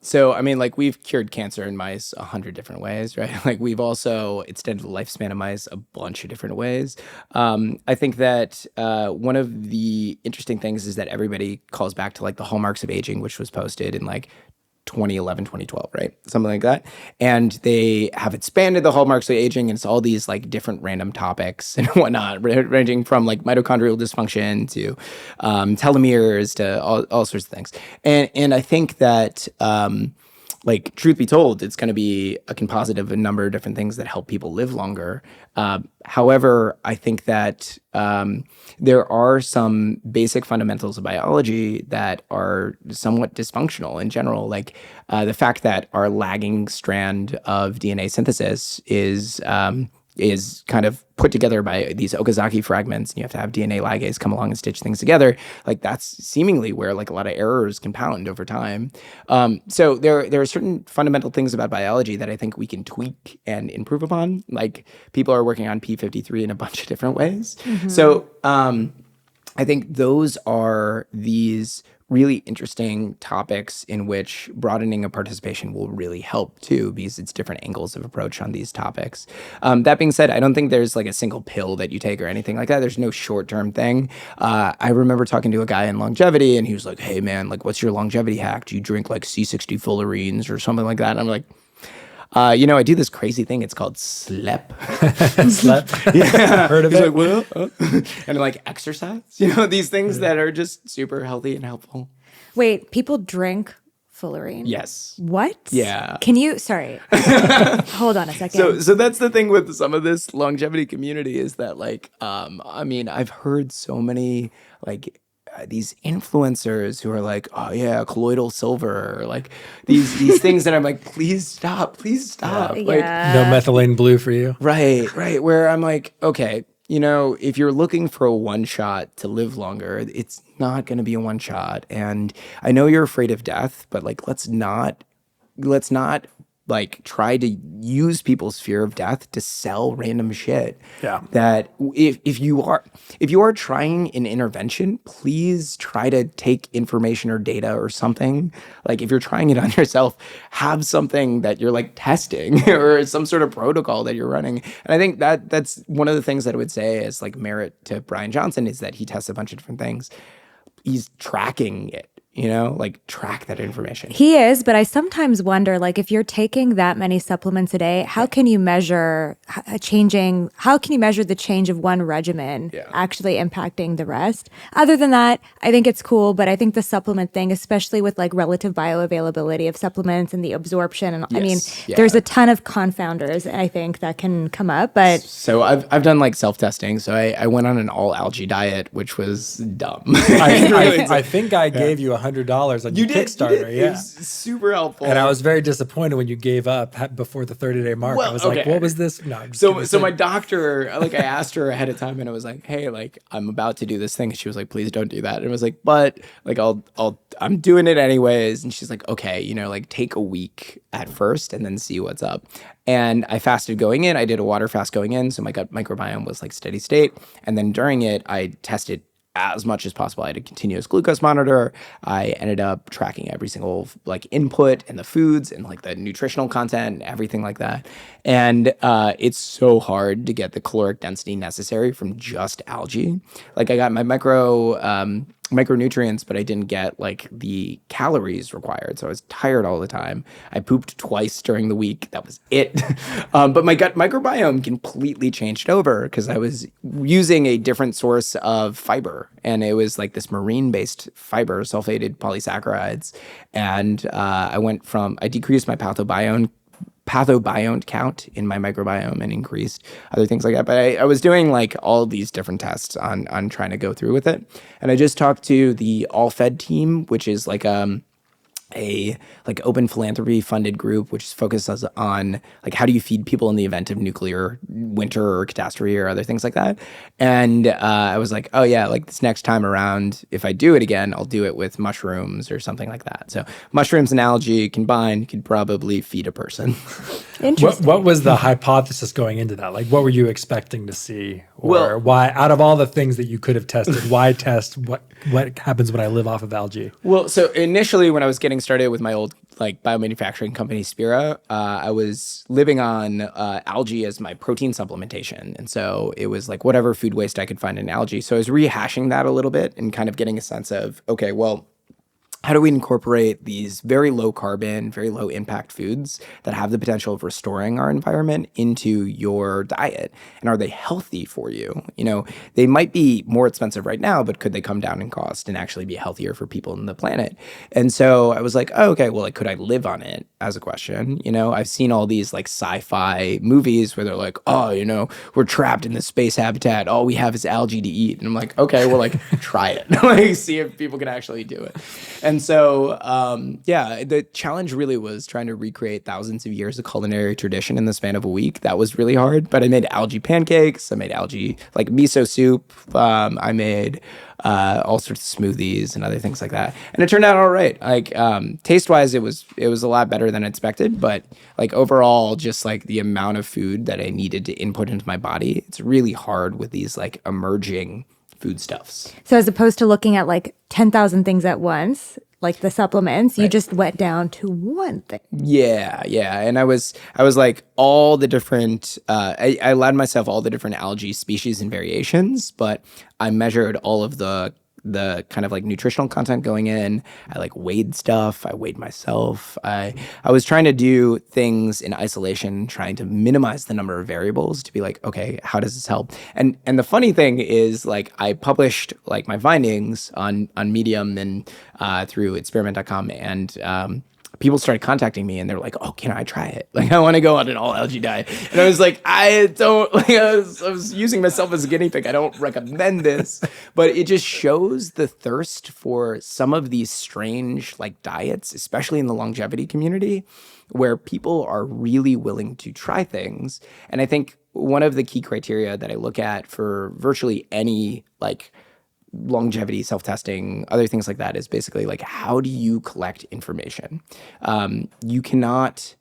So, I mean, like we've cured cancer in mice 100 different ways, right? Like we've also extended the lifespan of mice a bunch of different ways. I think that one of the interesting things is that everybody calls back to like the hallmarks of aging, which was posted in like 2011, 2012, right? Something like that. And they have expanded the hallmarks of aging, and it's all these like different random topics and whatnot, ranging from like mitochondrial dysfunction to telomeres to all sorts of things. And I think that like truth be told, it's going to be a composite of a number of different things that help people live longer. However, I think that there are some basic fundamentals of biology that are somewhat dysfunctional in general, like the fact that our lagging strand of DNA synthesis is kind of put together by these Okazaki fragments, and you have to have DNA ligase come along and stitch things together. Like that's seemingly where like a lot of errors compound over time. So there are certain fundamental things about biology that I think we can tweak and improve upon. Like people are working on P53 in a bunch of different ways. Mm-hmm. So I think those are these really interesting topics in which broadening of participation will really help too, because it's different angles of approach on these topics. That being said, I don't think there's like a single pill that you take or anything like that. There's no short-term thing. I remember talking to a guy in longevity, and he was like, hey man, like what's your longevity hack? Do you drink like C60 fullerenes or something like that? And I'm like, I do this crazy thing. It's called SLEP. SLEP? Yeah. Heard of He's it? like, well, and like exercise, these things that are just super healthy and helpful. Wait, people drink fullerene? Yes. What? Yeah. Can you, sorry. Hold on a second. So that's the thing with some of this longevity community is that like, I've heard so many like these influencers who are like, oh yeah, colloidal silver, or like these things that I'm like, please stop. Like, No methylene blue for you. right. Where I'm like, okay, if you're looking for a one shot to live longer, it's not going to be a one shot. And I know you're afraid of death, but like, let's not like try to use people's fear of death to sell random shit. Yeah. That if you are trying an intervention, please try to take information or data or something. Like if you're trying it on yourself, have something that you're like testing or some sort of protocol that you're running. And I think that's one of the things that I would say is like merit to Bryan Johnson is that he tests a bunch of different things. He's tracking it. Like track that information. He is, but I sometimes wonder, like, if you're taking that many supplements a day, how can you measure the change of one regimen actually impacting the rest? Other than that, I think it's cool, but I think the supplement thing, especially with like relative bioavailability of supplements and the absorption, and there's a ton of confounders, I think, that can come up. But so I've done like self-testing. So I went on an all algae diet, which was dumb. I think I gave you $100 on your Kickstarter. It was super helpful. And I was very disappointed when you gave up before the 30-day mark. I was like, what was this? No, I'm just so my doctor, like I asked her ahead of time and I was like, hey, like I'm about to do this thing. And she was like, please don't do that. And I was like, but like I'm doing it anyways. And she's like, okay, like take a week at first and then see what's up. And I fasted going in. I did a water fast going in. So my gut microbiome was like steady state. And then during it, I tested as much as possible. I had a continuous glucose monitor. I ended up tracking every single like input and the foods and like the nutritional content and everything like that. And it's so hard to get the caloric density necessary from just algae. Like I got my micronutrients, but I didn't get like the calories required. So I was tired all the time. I pooped twice during the week. That was it. But my gut microbiome completely changed over because I was using a different source of fiber. And it was like this marine-based fiber, sulfated polysaccharides. And I decreased my pathobiont count in my microbiome and increased other things like that. But I was doing like all these different tests on trying to go through with it. And I just talked to the All Fed team, which is like a like open philanthropy funded group which focuses on like how do you feed people in the event of nuclear winter or catastrophe or other things like that. And I was like, oh yeah, like this next time around, if I do it again, I'll do it with mushrooms or something like that. So mushrooms and algae combined could probably feed a person. interesting. What was the hypothesis going into that? Like, what were you expecting to see? Or why, out of all the things that you could have tested, why test what happens when I live off of algae? Well, so initially when I was getting started with my old like biomanufacturing company Spira, I was living on algae as my protein supplementation. And so it was like whatever food waste I could find in algae. So I was rehashing that a little bit and kind of getting a sense of, okay, well, how do we incorporate these very low carbon, very low impact foods that have the potential of restoring our environment into your diet? And are they healthy for you? They might be more expensive right now, but could they come down in cost and actually be healthier for people on the planet? And so I was like, oh, okay, well, like, could I live on it as a question? I've seen all these like sci-fi movies where they're like, oh, we're trapped in this space habitat. All we have is algae to eat. And I'm like, okay, well, like try it. Like see if people can actually do it. And so, the challenge really was trying to recreate thousands of years of culinary tradition in the span of a week. That was really hard, but I made algae pancakes. I made algae, like miso soup. I made all sorts of smoothies and other things like that. And it turned out all right. Like taste-wise, it was a lot better than expected, but like overall, just like the amount of food that I needed to input into my body, it's really hard with these like emerging foodstuffs. So as opposed to looking at like 10,000 things at once, like the supplements, you just went down to one thing. Yeah. And I was like all the different, I allowed myself all the different algae species and variations, but I measured all of the kind of like nutritional content going in. I like weighed stuff. I weighed myself. I was trying to do things in isolation, trying to minimize the number of variables to be like, okay, how does this help? And the funny thing is, like, I published like my findings on Medium and through experiment.com, and people started contacting me and they're like, oh, can I try it? Like, I want to go on an all algae diet. And I was like, I don't, like, I was using myself as a guinea pig. I don't recommend this. But it just shows the thirst for some of these strange, like, diets, especially in the longevity community, where people are really willing to try things. And I think one of the key criteria that I look at for virtually any, like, longevity, self-testing, other things like that is basically like, how do you collect information? You cannot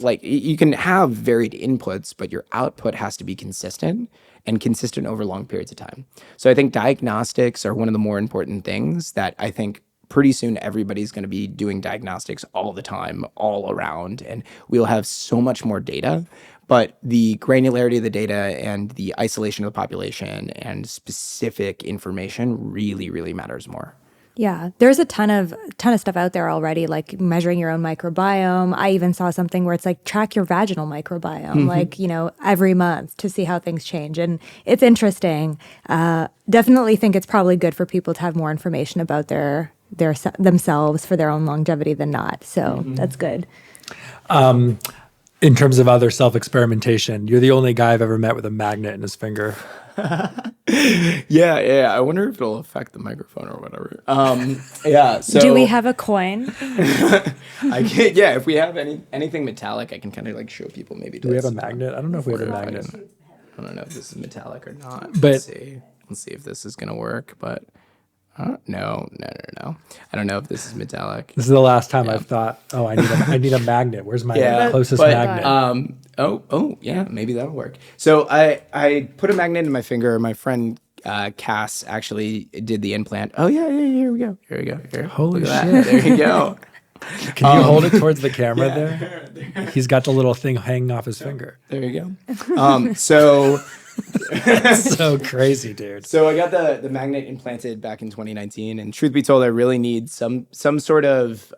like, you can have varied inputs, but your output has to be consistent and consistent over long periods of time. So I think diagnostics are one of the more important things that I think pretty soon everybody's going to be doing diagnostics all the time, all around, and we'll have so much more data. But the granularity of the data and the isolation of the population and specific information really, really matters more. Yeah, there's a ton of stuff out there already, like measuring your own microbiome. I even saw something where it's like track your vaginal microbiome, like, you know, every month to see how things change. And it's interesting. Definitely think it's probably good for people to have more information about themselves for their own longevity than not. So that's good. In terms of other self-experimentation, you're the only guy I've ever met with a magnet in his finger. Yeah. I wonder if it'll affect the microphone or whatever. Yeah. So do we have a coin? If we have anything metallic, I can kind of like show people maybe. Do we have a magnet? I don't know if we have a magnet. I don't know if this is metallic or not. But let's see if this is gonna work. But no. I don't know if this is metallic. This is the last time I've thought, oh, I need a magnet. Where's my closest magnet? Yeah, maybe that'll work. So I put a magnet in my finger. My friend Cass actually did the implant. Oh yeah, here we go. Here. Holy shit. There you go. Can you hold it towards the camera there? He's got the little thing hanging off his finger. There you go. So That's so crazy, dude. So I got the magnet implanted back in 2019, and truth be told, I really need some sort of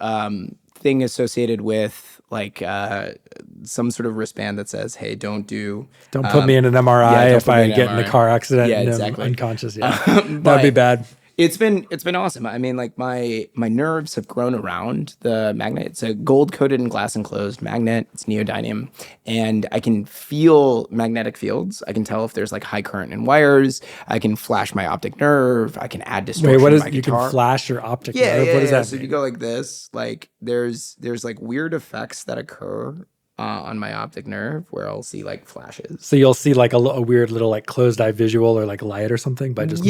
thing associated with like some sort of wristband that says, "Hey, don't put me in an MRI if I get in a car accident and exactly. I'm unconscious." Yeah, that'd be bad. It's been awesome. I mean, like my nerves have grown around the magnet. It's a gold coated and glass enclosed magnet. It's neodymium, and I can feel magnetic fields. I can tell if there's like high current in wires. I can flash my optic nerve. I can add distortion. Wait, what is my you guitar. Can flash your optic nerve? Yeah. What does that So mean? if you go like this, like there's like weird effects that occur on my optic nerve where I'll see like flashes. So you'll see like a weird little like closed eye visual or like light or something by just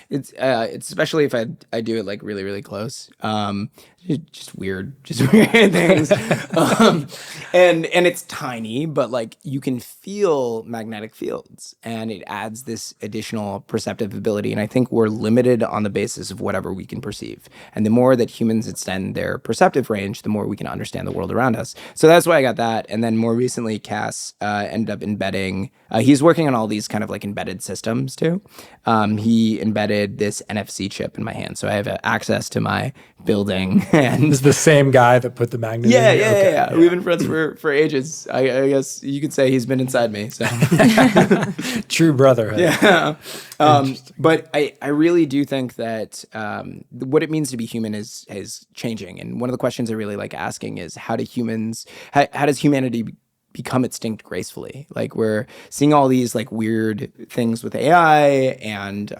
it's especially if I do it like really, really close. Just weird things. And it's tiny, but like you can feel magnetic fields and it adds this additional perceptive ability. And I think we're limited on the basis of whatever we can perceive. And the more that humans extend their perceptive range, the more we can understand the world around us. So that's why I got that. And then more recently, Cass ended up embedding, he's working on all these kind of like embedded systems too. He embedded this NFC chip in my hand. So I have access to my building. And this is the same guy that put the magnet in? Yeah. We've been friends for ages. I guess you could say he's been inside me. So True brotherhood. Yeah. But I really do think that what it means to be human is changing. And one of the questions I really like asking is how does humanity become extinct gracefully? Like we're seeing all these like weird things with AI and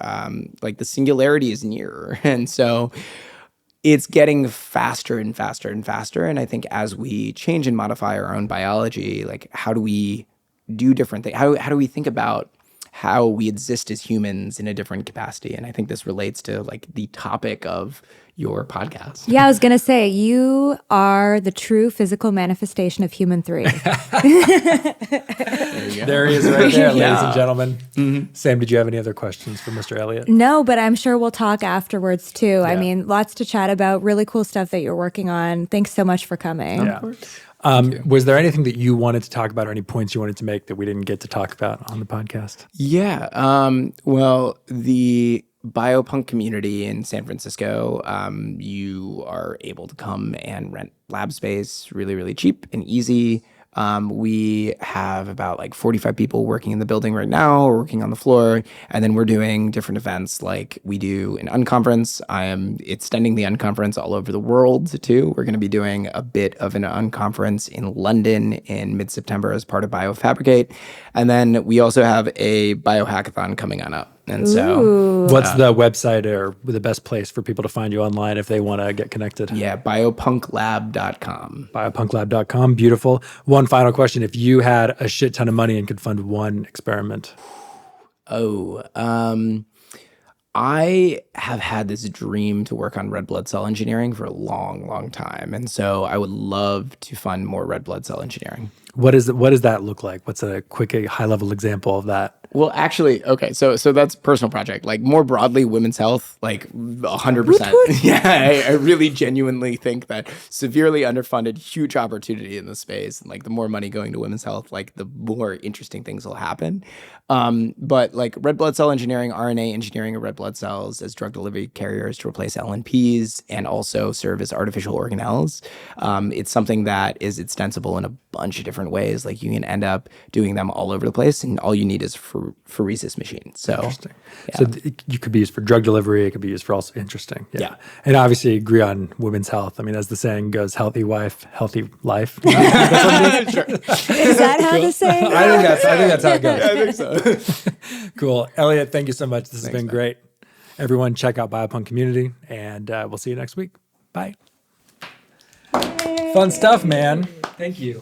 like the singularity is near. And so it's getting faster and faster and faster. And I think as we change and modify our own biology, like how do we do different things? How do we think about how we exist as humans in a different capacity? And I think this relates to like the topic of your podcast. Yeah, I was going to say, you are the true physical manifestation of human 3. There There he is right there, ladies and Yeah. gentlemen. Sam, did you have any other questions for Mr. Elliot? No, but I'm sure we'll talk afterwards too. I Yeah. mean, lots to chat about, really cool stuff that you're working on. Thanks so much for coming. Yeah. Was there anything that you wanted to talk about or any points you wanted to make that we didn't get to talk about on the podcast? Yeah. Well, the biopunk community in San Francisco, you are able to come and rent lab space really, really cheap and easy. We have about like 45 people working in the building right now, working on the floor, and then we're doing different events. Like we do an unconference. I am extending the unconference all over the world too. We're going to be doing a bit of an unconference in London in mid-September as part of BioFabricate, and then we also have a biohackathon coming on up. And so, What's the website or the best place for people to find you online if they want to get connected? yeah, biopunklab.com. Biopunklab.com. Beautiful. One final question. If you had a shit ton of money and could fund one experiment, I have had this dream to work on red blood cell engineering for a long, long time. And so I would love to fund more red blood cell engineering. what does that look like? What's a quick, high level example of that? Well, actually, okay, so that's a personal project. Like more broadly, women's health, like 100%. Yeah, I really genuinely think that severely underfunded, huge opportunity in the space. And like the more money going to women's health, like the more interesting things will happen. But like red blood cell engineering, RNA engineering of red blood cells as drug delivery carriers to replace LNPs and also serve as artificial organelles. It's something that is extensible in a bunch of different ways. Like you can end up doing them all over the place, and all you need is phoresis machines. So, Interesting. Yeah. So you could be used for drug delivery. It could be used for also interesting. Yeah. And obviously agree on women's health. I mean, as the saying goes, healthy wife, healthy life. Is that how to say it? I think that's how it goes. I think so. Cool. Elliot, thank you so much. This has been great. Everyone check out BioPunk Community, and we'll see you next week. Bye. Fun stuff, man. Thank you.